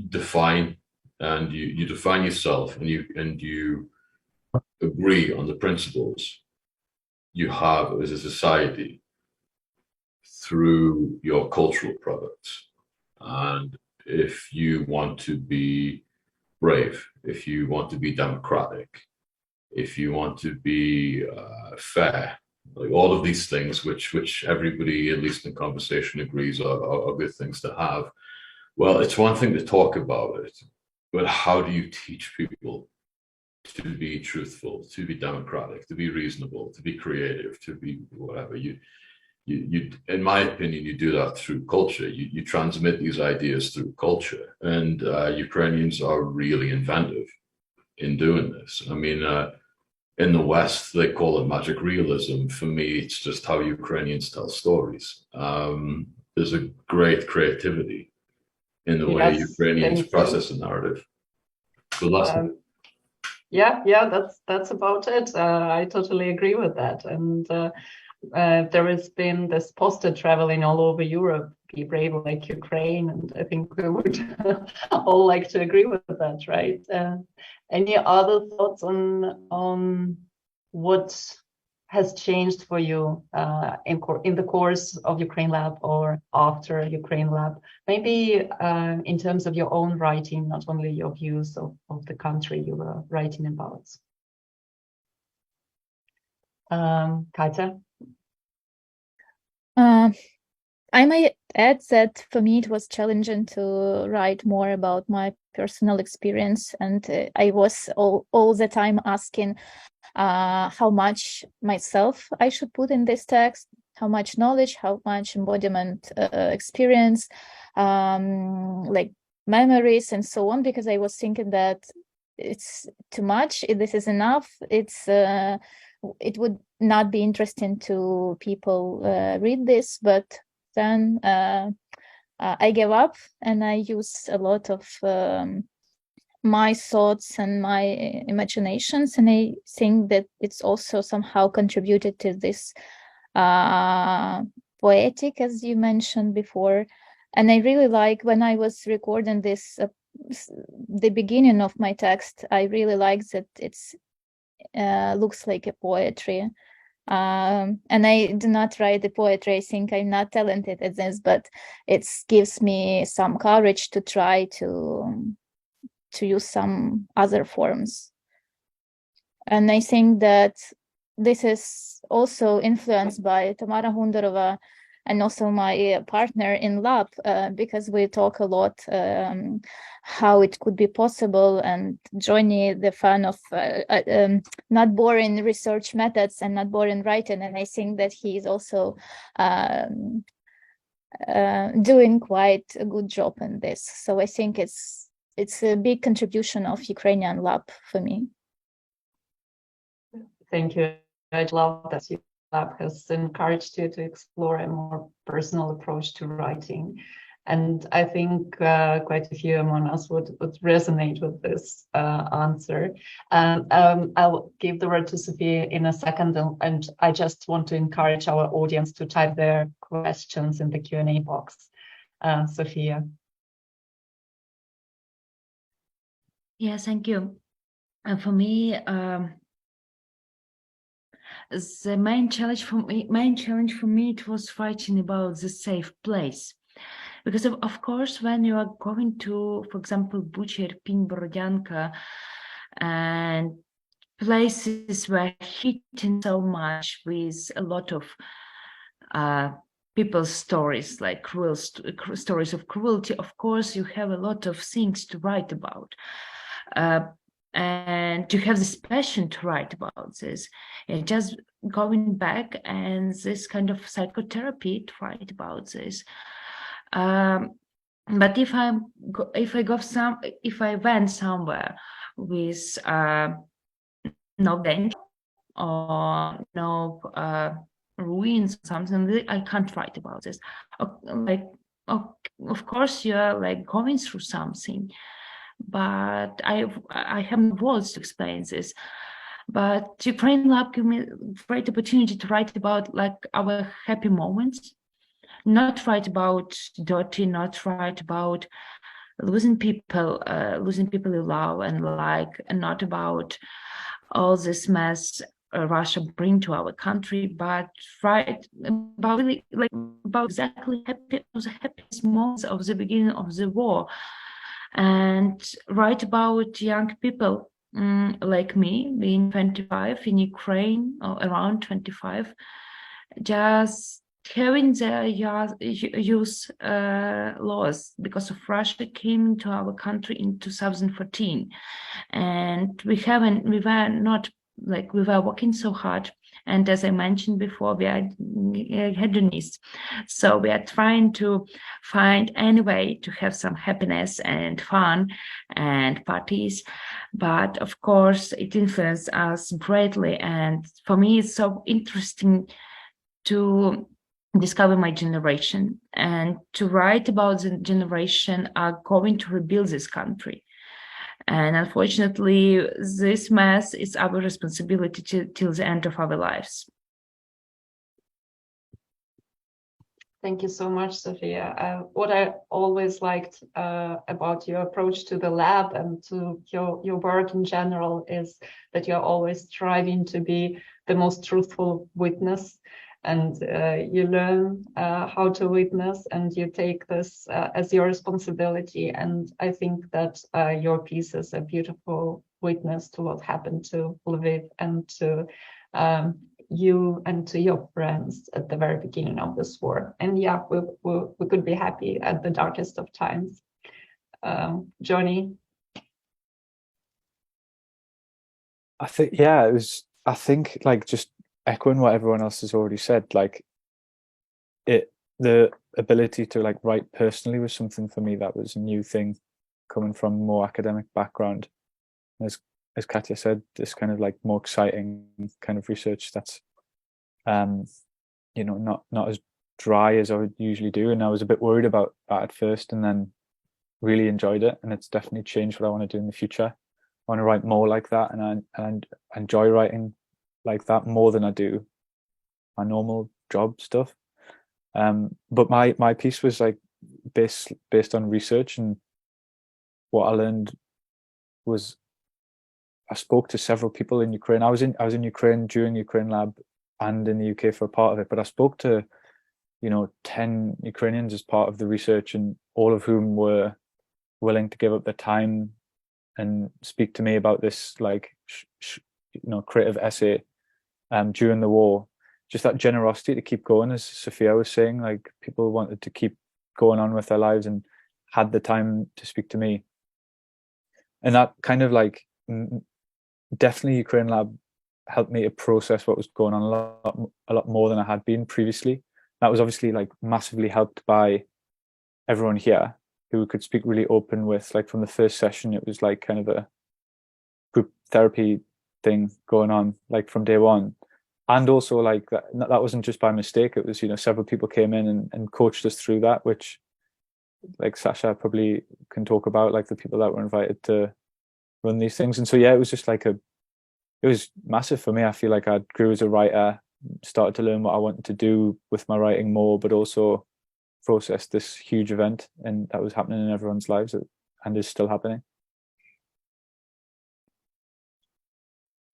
define yourself and you agree on the principles you have as a society through your cultural products. And if you want to be brave, if you want to be democratic, if you want to be fair, like all of these things which everybody, at least in conversation, agrees are good things to have. Well, it's one thing to talk about it, but how do you teach people to be truthful, to be democratic, to be reasonable, to be creative, to be whatever? You in my opinion, you do that through culture. You transmit these ideas through culture, and Ukrainians are really inventive in doing this. I mean, in the West, they call it magic realism. For me, it's just how Ukrainians tell stories. There's a great creativity in the way Ukrainians process a narrative. So that's about it. I totally agree with that. And there has been this poster traveling all over Europe, be brave like Ukraine, and I think we would all like to agree with that, right? Any other thoughts on what has changed for you in the course of Ukraine Lab or after Ukraine Lab? Maybe in terms of your own writing, not only your views of the country you were writing about. Katya? I might add that for me it was challenging to write more about my personal experience, and I was all the time asking how much myself I should put in this text, how much knowledge, how much embodiment, experience, like memories and so on, because I was thinking that it's too much, this is enough, it would not be interesting to people read this, but then I gave up and I use a lot of my thoughts and my imaginations, and I think that it's also somehow contributed to this poetic, as you mentioned before. And I really like, when I was recording this, the beginning of my text, I really like that it's looks like a poetry. And I do not write the poetry. I think I'm not talented at this, but it gives me some courage to try to use some other forms. And I think that this is also influenced by Tamara Hundarova and also my partner in lab, because we talk a lot how it could be possible, and Johnny, the fan of not boring research methods and not boring writing, and I think that he is also doing quite a good job in this. So I think it's a big contribution of Ukrainian lab for me. Thank you. I love that your lab has encouraged you to explore a more personal approach to writing. And I think quite a few among us would resonate with this answer. I'll give the word to Sophia in a second, and I just want to encourage our audience to type their questions in the Q&A box. Sophia. Yes, thank you. And for me, the main challenge for me, it was writing about the safe place. Because of course, when you are going to, for example, Bucha, Irpin, Borodyanka, and places where hitting so much with a lot of people's stories, like cruel stories of cruelty, of course, you have a lot of things to write about. And you have this passion to write about this. And just going back and this kind of psychotherapy to write about this. But if I went somewhere with no danger or no ruins or something, I can't write about this. Of course, you're like going through something, but I have no words to explain this. But Ukraine Lab gave me a great opportunity to write about like our happy moments, not write about dirty, not write about losing people you love and like, and not about all this mess Russia bring to our country, but write about really like about exactly the happiest moments of the beginning of the war, and write about young people like me, being 25 in Ukraine, or around 25, just having their youth lost because of Russia came into our country in 2014, and we were working so hard, and as I mentioned before, we are hedonists, so we are trying to find any way to have some happiness and fun and parties, but of course it influenced us greatly. And for me it's so interesting to discover my generation and to write about the generation are going to rebuild this country. And unfortunately, this mess is our responsibility till the end of our lives. Thank you so much, Sophia. What I always liked about your approach to the lab and to your work in general is that you're always striving to be the most truthful witness, and you learn how to witness, and you take this as your responsibility. And I think that your piece is a beautiful witness to what happened to Lviv and to you and to your friends at the very beginning of this war. And yeah, we could be happy at the darkest of times. Johnny? I think like just echoing what everyone else has already said, like the ability to like write personally was something for me that was a new thing coming from a more academic background. As Katya said, this kind of like more exciting kind of research that's you know, not as dry as I would usually do. And I was a bit worried about that at first, and then really enjoyed it. And it's definitely changed what I want to do in the future. I want to write more like that, and I enjoy writing like that more than I do my normal job stuff. But my piece was like based on research, and what I learned was I spoke to several people in Ukraine. I was in Ukraine during Ukraine Lab and in the UK for a part of it, but I spoke to, you know, 10 Ukrainians as part of the research, and all of whom were willing to give up their time and speak to me about this, like, you know, creative essay during the war. Just that generosity to keep going, as Sophia was saying, like, people wanted to keep going on with their lives and had the time to speak to me. And that kind of like, definitely Ukraine Lab helped me to process what was going on a lot more than I had been previously. That was obviously like massively helped by everyone here who could speak really open with. Like, from the first session, it was like kind of a group therapy thing going on, like from day one. And also, like, that wasn't just by mistake. It was, you know, several people came in and coached us through that, which, like, Sasha probably can talk about, like the people that were invited to run these things. And so, yeah, it was just like it was massive for me. I feel like I grew as a writer, started to learn what I wanted to do with my writing more, but also process this huge event, and that was happening in everyone's lives and is still happening.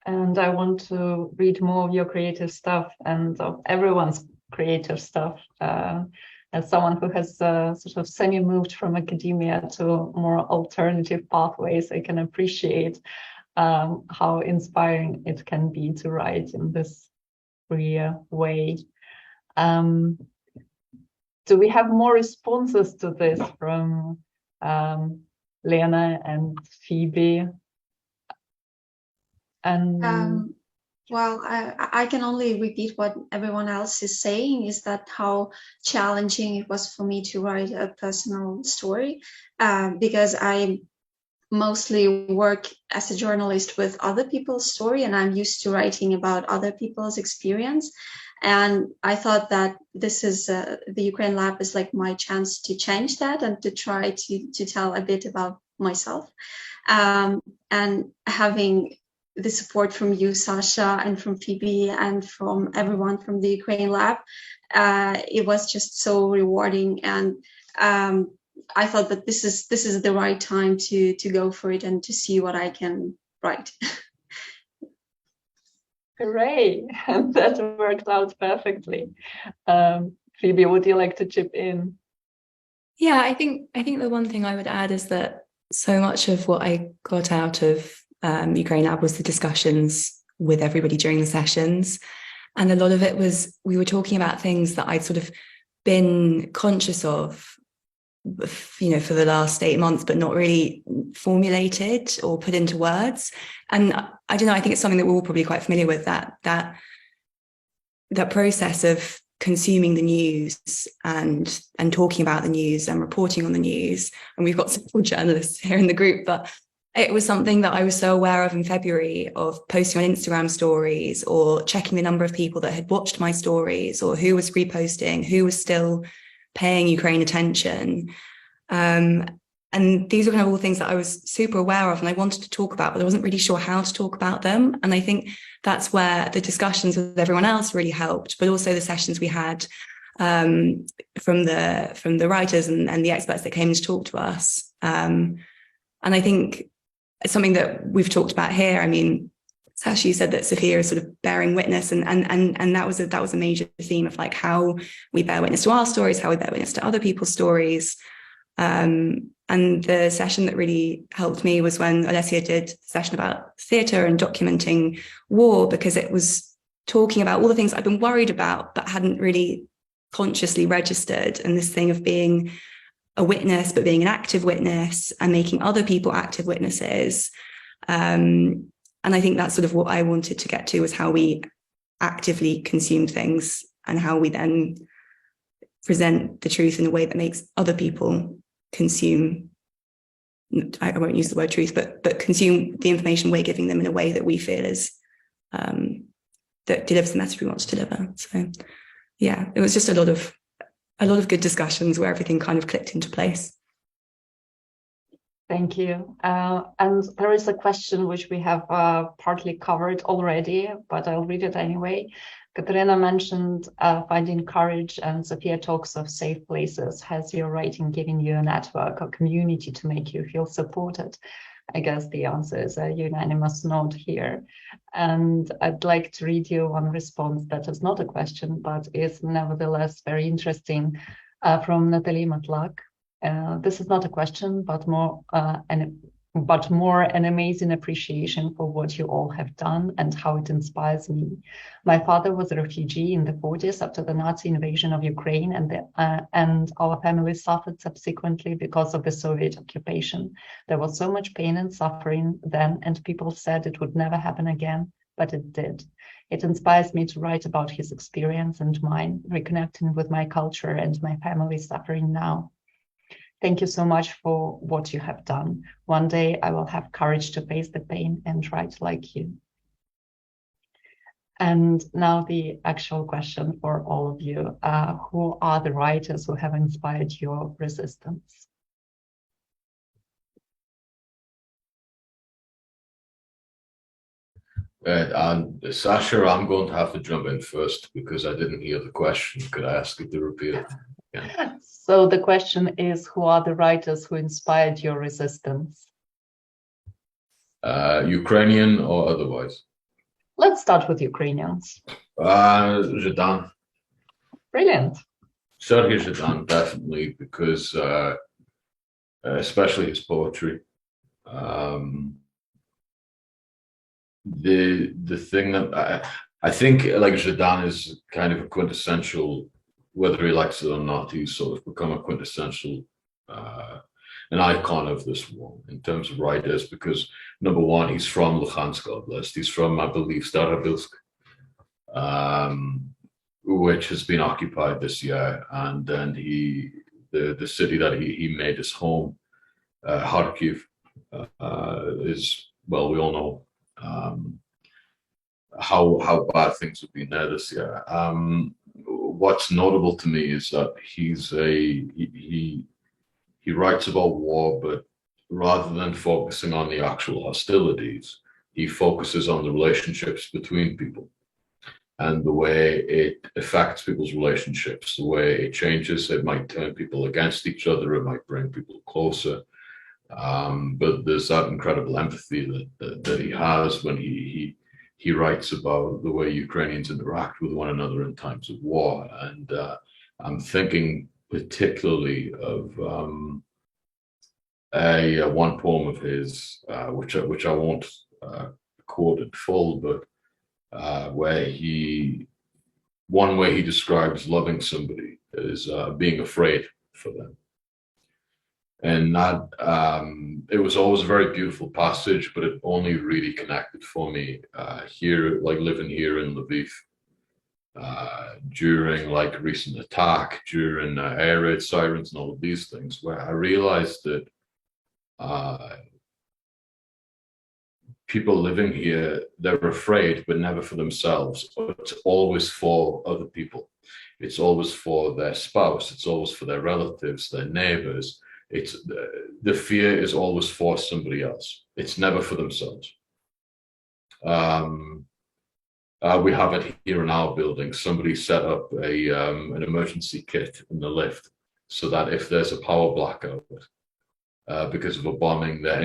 And I want to read more of your creative stuff and of everyone's creative stuff. As someone who has sort of semi-moved from academia to more alternative pathways, I can appreciate how inspiring it can be to write in this freer way. Do we have more responses to this from Lena and Phoebe? And well, I can only repeat what everyone else is saying, is that how challenging it was for me to write a personal story, because I mostly work as a journalist with other people's story, and I'm used to writing about other people's experience. And I thought that this is the Ukraine Lab is like my chance to change that and to try to tell a bit about myself. And having the support from you, Sasha, and from Phoebe, and from everyone from the Ukraine Lab, it was just so rewarding. And I thought that this is the right time to go for it and to see what I can write. Hooray! And that worked out perfectly. Phoebe, would you like to chip in? Yeah, I think the one thing I would add is that so much of what I got out of Ukraine Lab was the discussions with everybody during the sessions. And a lot of it was, we were talking about things that I'd sort of been conscious of, you know, for the last 8 months, but not really formulated or put into words. And I don't know, I think it's something that we're all probably quite familiar with, that process of consuming the news and talking about the news and reporting on the news. And we've got several journalists here in the group, but it was something that I was so aware of in February, of posting on Instagram stories or checking the number of people that had watched my stories, or who was reposting, who was still paying Ukraine attention. And these were kind of all things that I was super aware of and I wanted to talk about, but I wasn't really sure how to talk about them. And I think that's where the discussions with everyone else really helped, but also the sessions we had from the writers and the experts that came to talk to us. And I think it's something that we've talked about here. I mean, Sasha, you said that Sophia is sort of bearing witness, and that was a major theme of like how we bear witness to our stories, how we bear witness to other people's stories. And the session that really helped me was when Alessia did a session about theatre and documenting war, because it was talking about all the things I've been worried about but hadn't really consciously registered, and this thing of being a witness but being an active witness and making other people active witnesses. And I think that's sort of what I wanted to get to, was how we actively consume things and how we then present the truth in a way that makes other people consume, I won't use the word truth, but consume the information we're giving them in a way that we feel is that delivers the message we want to deliver. So yeah, it was just a lot of good discussions where everything kind of clicked into place. Thank you. And there is a question which we have partly covered already, but I'll read it anyway. Katerina mentioned finding courage, and Sophia talks of safe places. Has your writing given you a network or community to make you feel supported? I guess the answer is a unanimous nod here. And I'd like to read you one response that is not a question, but is nevertheless very interesting, from Natalie Matlak. This is not a question, but more an amazing appreciation for what you all have done and how it inspires me. My father was a refugee in the 40s after the Nazi invasion of Ukraine, and our family suffered subsequently because of the Soviet occupation. There was so much pain and suffering then, and people said it would never happen again, but it did. It inspires me to write about his experience and mine, reconnecting with my culture and my family's suffering now. Thank you so much for what you have done. One day I will have courage to face the pain and write like you. And now the actual question for all of you. Who are the writers who have inspired your resistance? Sasha, I'm going to have to jump in first because I didn't hear the question. Could I ask you to repeat it? Yeah. So the question is, who are the writers who inspired your resistance? Ukrainian or otherwise? Let's start with Ukrainians. Zhadan. Brilliant. Sergei Zhadan, definitely, because especially his poetry. The thing that I think, like, Zhadan is kind of a quintessential, whether he likes it or not, he's sort of become a quintessential, an icon of this war in terms of writers, because number one, he's from Luhansk Oblast. He's from, I believe, Starobilsk, which has been occupied this year. And then the city that he made his home, Kharkiv, is, well, we all know how bad things have been there this year. What's notable to me is that he writes about war, but rather than focusing on the actual hostilities, he focuses on the relationships between people and the way it affects people's relationships, the way it changes. It might turn people against each other, it might bring people closer. But there's that incredible empathy that he has when he writes about the way Ukrainians interact with one another in times of war. And I'm thinking particularly of one poem of his, which I won't quote in full, but one way he describes loving somebody is being afraid for them. And that it was always a very beautiful passage, but it only really connected for me here, like living here in Lviv, during like a recent attack, during air raid sirens and all of these things, where I realized that people living here, they're afraid, but never for themselves. It's always for other people. It's always for their spouse. It's always for their relatives, their neighbors. It's the fear is always for somebody else. It's never for themselves. We have it here in our building. Somebody set up an emergency kit in the lift so that if there's a power blackout because of a bombing there,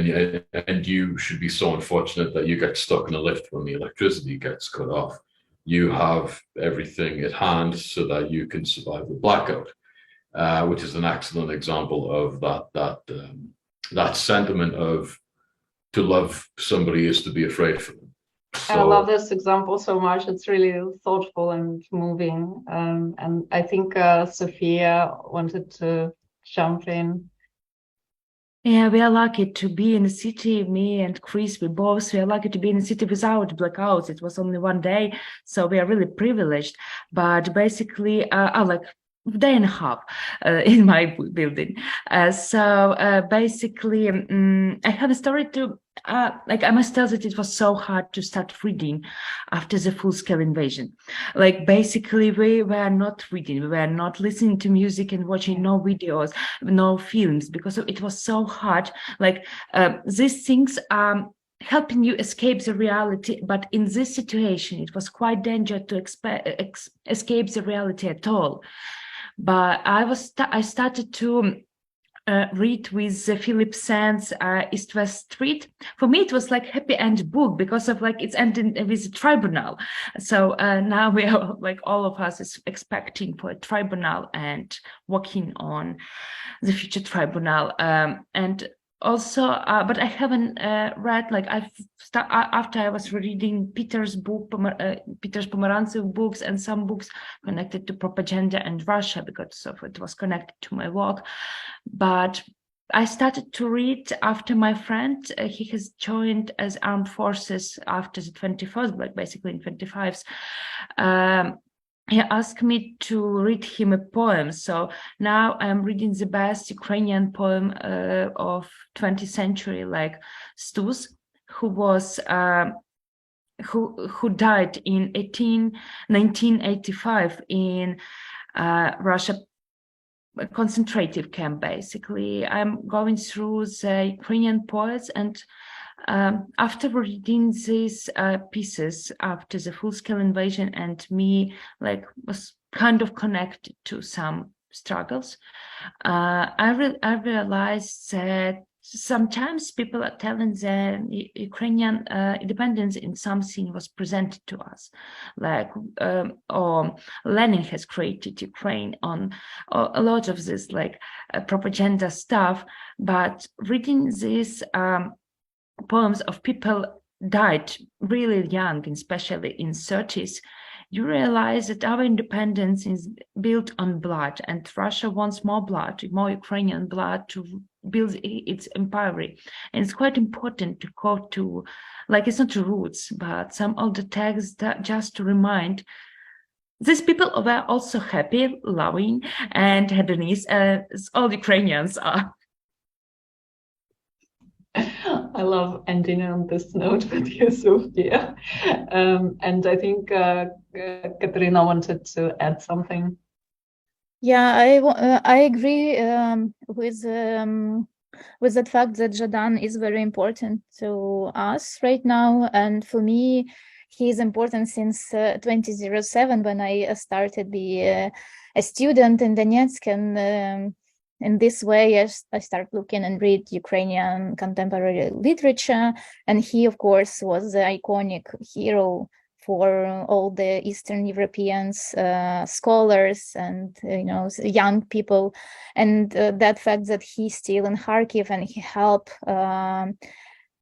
and you should be so unfortunate that you get stuck in a lift when the electricity gets cut off, you have everything at hand so that you can survive the blackout. Which is an excellent example of that sentiment of to love somebody is to be afraid for them. So, I love this example so much. It's really thoughtful and moving. And I think Sophia wanted to jump in. Yeah, we are lucky to be in a city, me and Chris, we are lucky to be in a city without blackouts. It was only one day, so we are really privileged. But basically, like day and a half in my building. So basically, I have a story to, like, I must tell that it was so hard to start reading after the full-scale invasion. Like, basically, we were not reading, we were not listening to music and watching no videos, no films, because it was so hard. Like, these things are helping you escape the reality, but in this situation, it was quite dangerous to escape the reality at all. But I started to read with Philip Sands, East-West Street. For me, it was like happy end book because of like it's ending with a tribunal. So now we are like all of us is expecting for a tribunal and working on the future tribunal. And also, but I haven't read, like after I was reading Peter's Pomerantsev books and some books connected to propaganda and Russia because of it was connected to my work. But I started to read after my friend, he has joined as armed forces after the 21st, like basically in 25s. He asked me to read him a poem. So now I'm reading the best Ukrainian poem of 20th century, like Stus, who was who died in 1985 in Russia concentrative camp. Basically, I'm going through the Ukrainian poets, and after reading these pieces after the full-scale invasion, and me like was kind of connected to some struggles, I realized that sometimes people are telling the Ukrainian independence in something was presented to us, like or Lenin has created Ukraine on a lot of this like propaganda stuff. But reading these poems of people died really young, especially in 30s, you realize that our independence is built on blood, and Russia wants more blood, more Ukrainian blood to build its empire. And it's quite important to go to, like, it's not roots, but some older texts that just to remind these people were also happy, loving, and hedonist, as all Ukrainians are. I love ending on this note with you, Sophia. And I think Katerina wanted to add something. Yeah, I agree with that fact that Jadon is very important to us right now, and for me, he is important since 2007 when I started be a student in Donetsk, and in this way, I start looking and read Ukrainian contemporary literature, and he, of course, was the iconic hero for all the Eastern Europeans, scholars, and young people, and that fact that he's still in Kharkiv and he helped,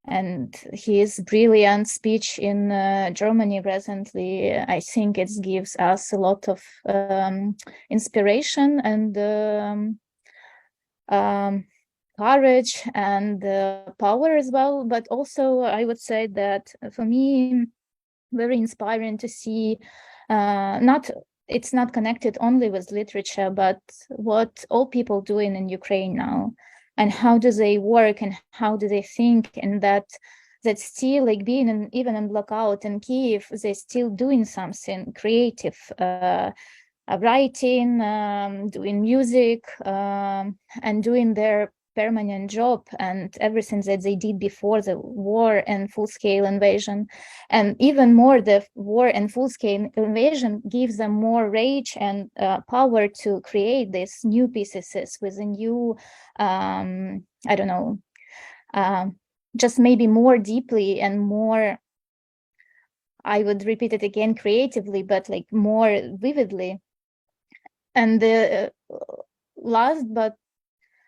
and his brilliant speech in Germany recently, I think it gives us a lot of inspiration and courage and power as well. But also I would say that for me, very inspiring to see it's not connected only with literature, but what all people doing in Ukraine now, and how do they work and how do they think, and that still, like, being even in blackout in Kyiv, they're still doing something creative, writing, doing music, and doing their permanent job and everything that they did before the war and full-scale invasion. And even more, the war and full-scale invasion gives them more rage and power to create these new pieces with a new, I don't know, just maybe more deeply and more, I would repeat it again, creatively, but like more vividly. And the last but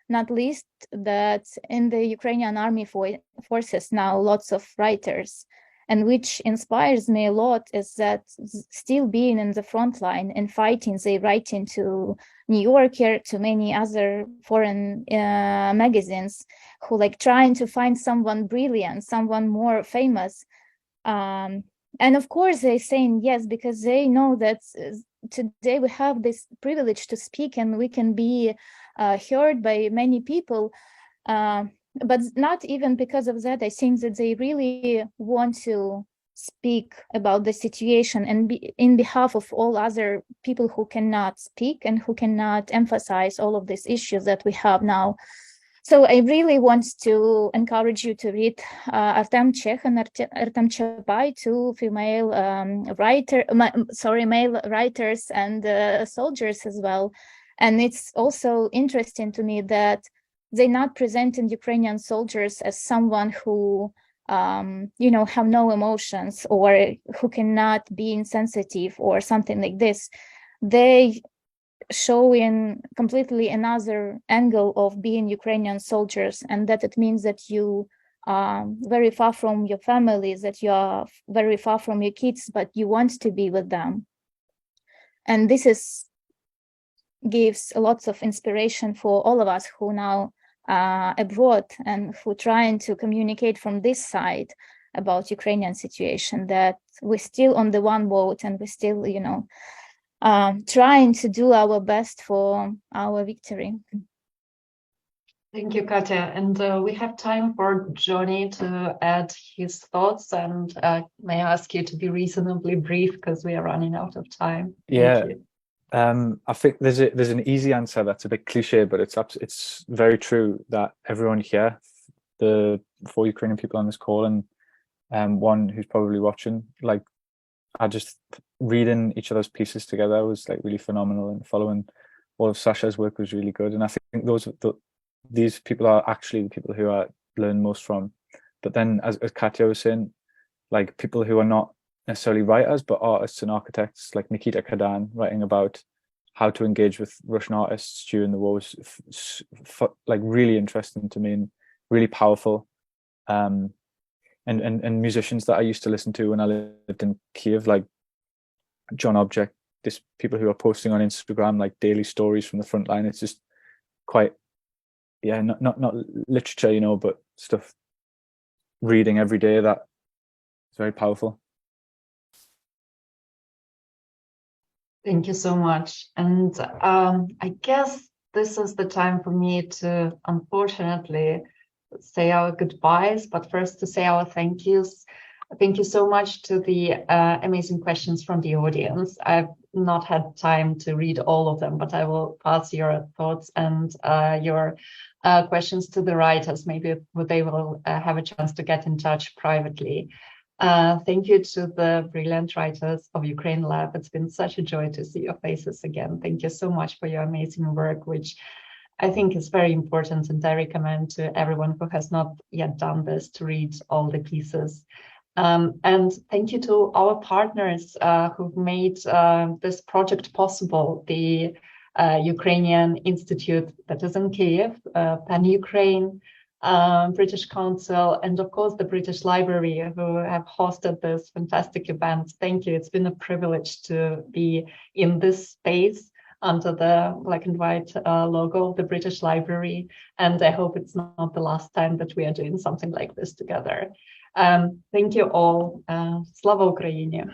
not least, that in the Ukrainian army forces now lots of writers, and which inspires me a lot is that still being in the front line and fighting, they writing to New Yorker, to many other foreign magazines, who like trying to find someone brilliant, someone more famous. And of course they're saying yes, because they know that today we have this privilege to speak, and we can be heard by many people. But not even because of that, I think that they really want to speak about the situation and be in behalf of all other people who cannot speak and who cannot emphasize all of these issues that we have now. So I really want to encourage you to read Artem Chekh and Artem Chapai, two female male writers and soldiers as well. And it's also interesting to me that they're not presenting Ukrainian soldiers as someone who, have no emotions or who cannot be insensitive or something like this. They showing completely another angle of being Ukrainian soldiers, and that it means that you are very far from your families, that you are very far from your kids, but you want to be with them. And this gives lots of inspiration for all of us who now are abroad and who trying to communicate from this side about Ukrainian situation, that we're still on the one boat and we're still, trying to do our best for our victory. Thank you, Katya. And we have time for Johnny to add his thoughts, and may I ask you to be reasonably brief because we are running out of time. Yeah. I think there's an easy answer that's a bit cliche, but it's very true that everyone here, the 4 Ukrainian people on this call and one who's probably watching, like, are just reading each other's pieces together was like really phenomenal, and following all of Sasha's work was really good. And I think these people are actually the people who I learn most from. But then, as Katya was saying, like, people who are not necessarily writers, but artists and architects, like Nikita Kadan, writing about how to engage with Russian artists during the war was like really interesting to me and really powerful. And musicians that I used to listen to when I lived in Kiev, like John Object, people who are posting on Instagram like daily stories from the front line. It's just quite, not literature, but stuff reading every day that is very powerful. Thank you so much. And I guess this is the time for me to, unfortunately, say our goodbyes, but first to say our thank yous. Thank you so much to the amazing questions from the audience. I've not had time to read all of them, but I will pass your thoughts and your questions to the writers. Maybe they will have a chance to get in touch privately. Thank you to the brilliant writers of Ukraine Lab. It's been such a joy to see your faces again. Thank you so much for your amazing work, which I think is very important, and I recommend to everyone who has not yet done this to read all the pieces. And thank you to our partners who've made this project possible, the Ukrainian Institute that is in Kiev, Pan-Ukraine, British Council, and of course the British Library, who have hosted this fantastic event. Thank you. It's been a privilege to be in this space under the black and white logo of the British Library, and I hope it's not the last time that we are doing something like this together. Thank you all. Slava Ukraini!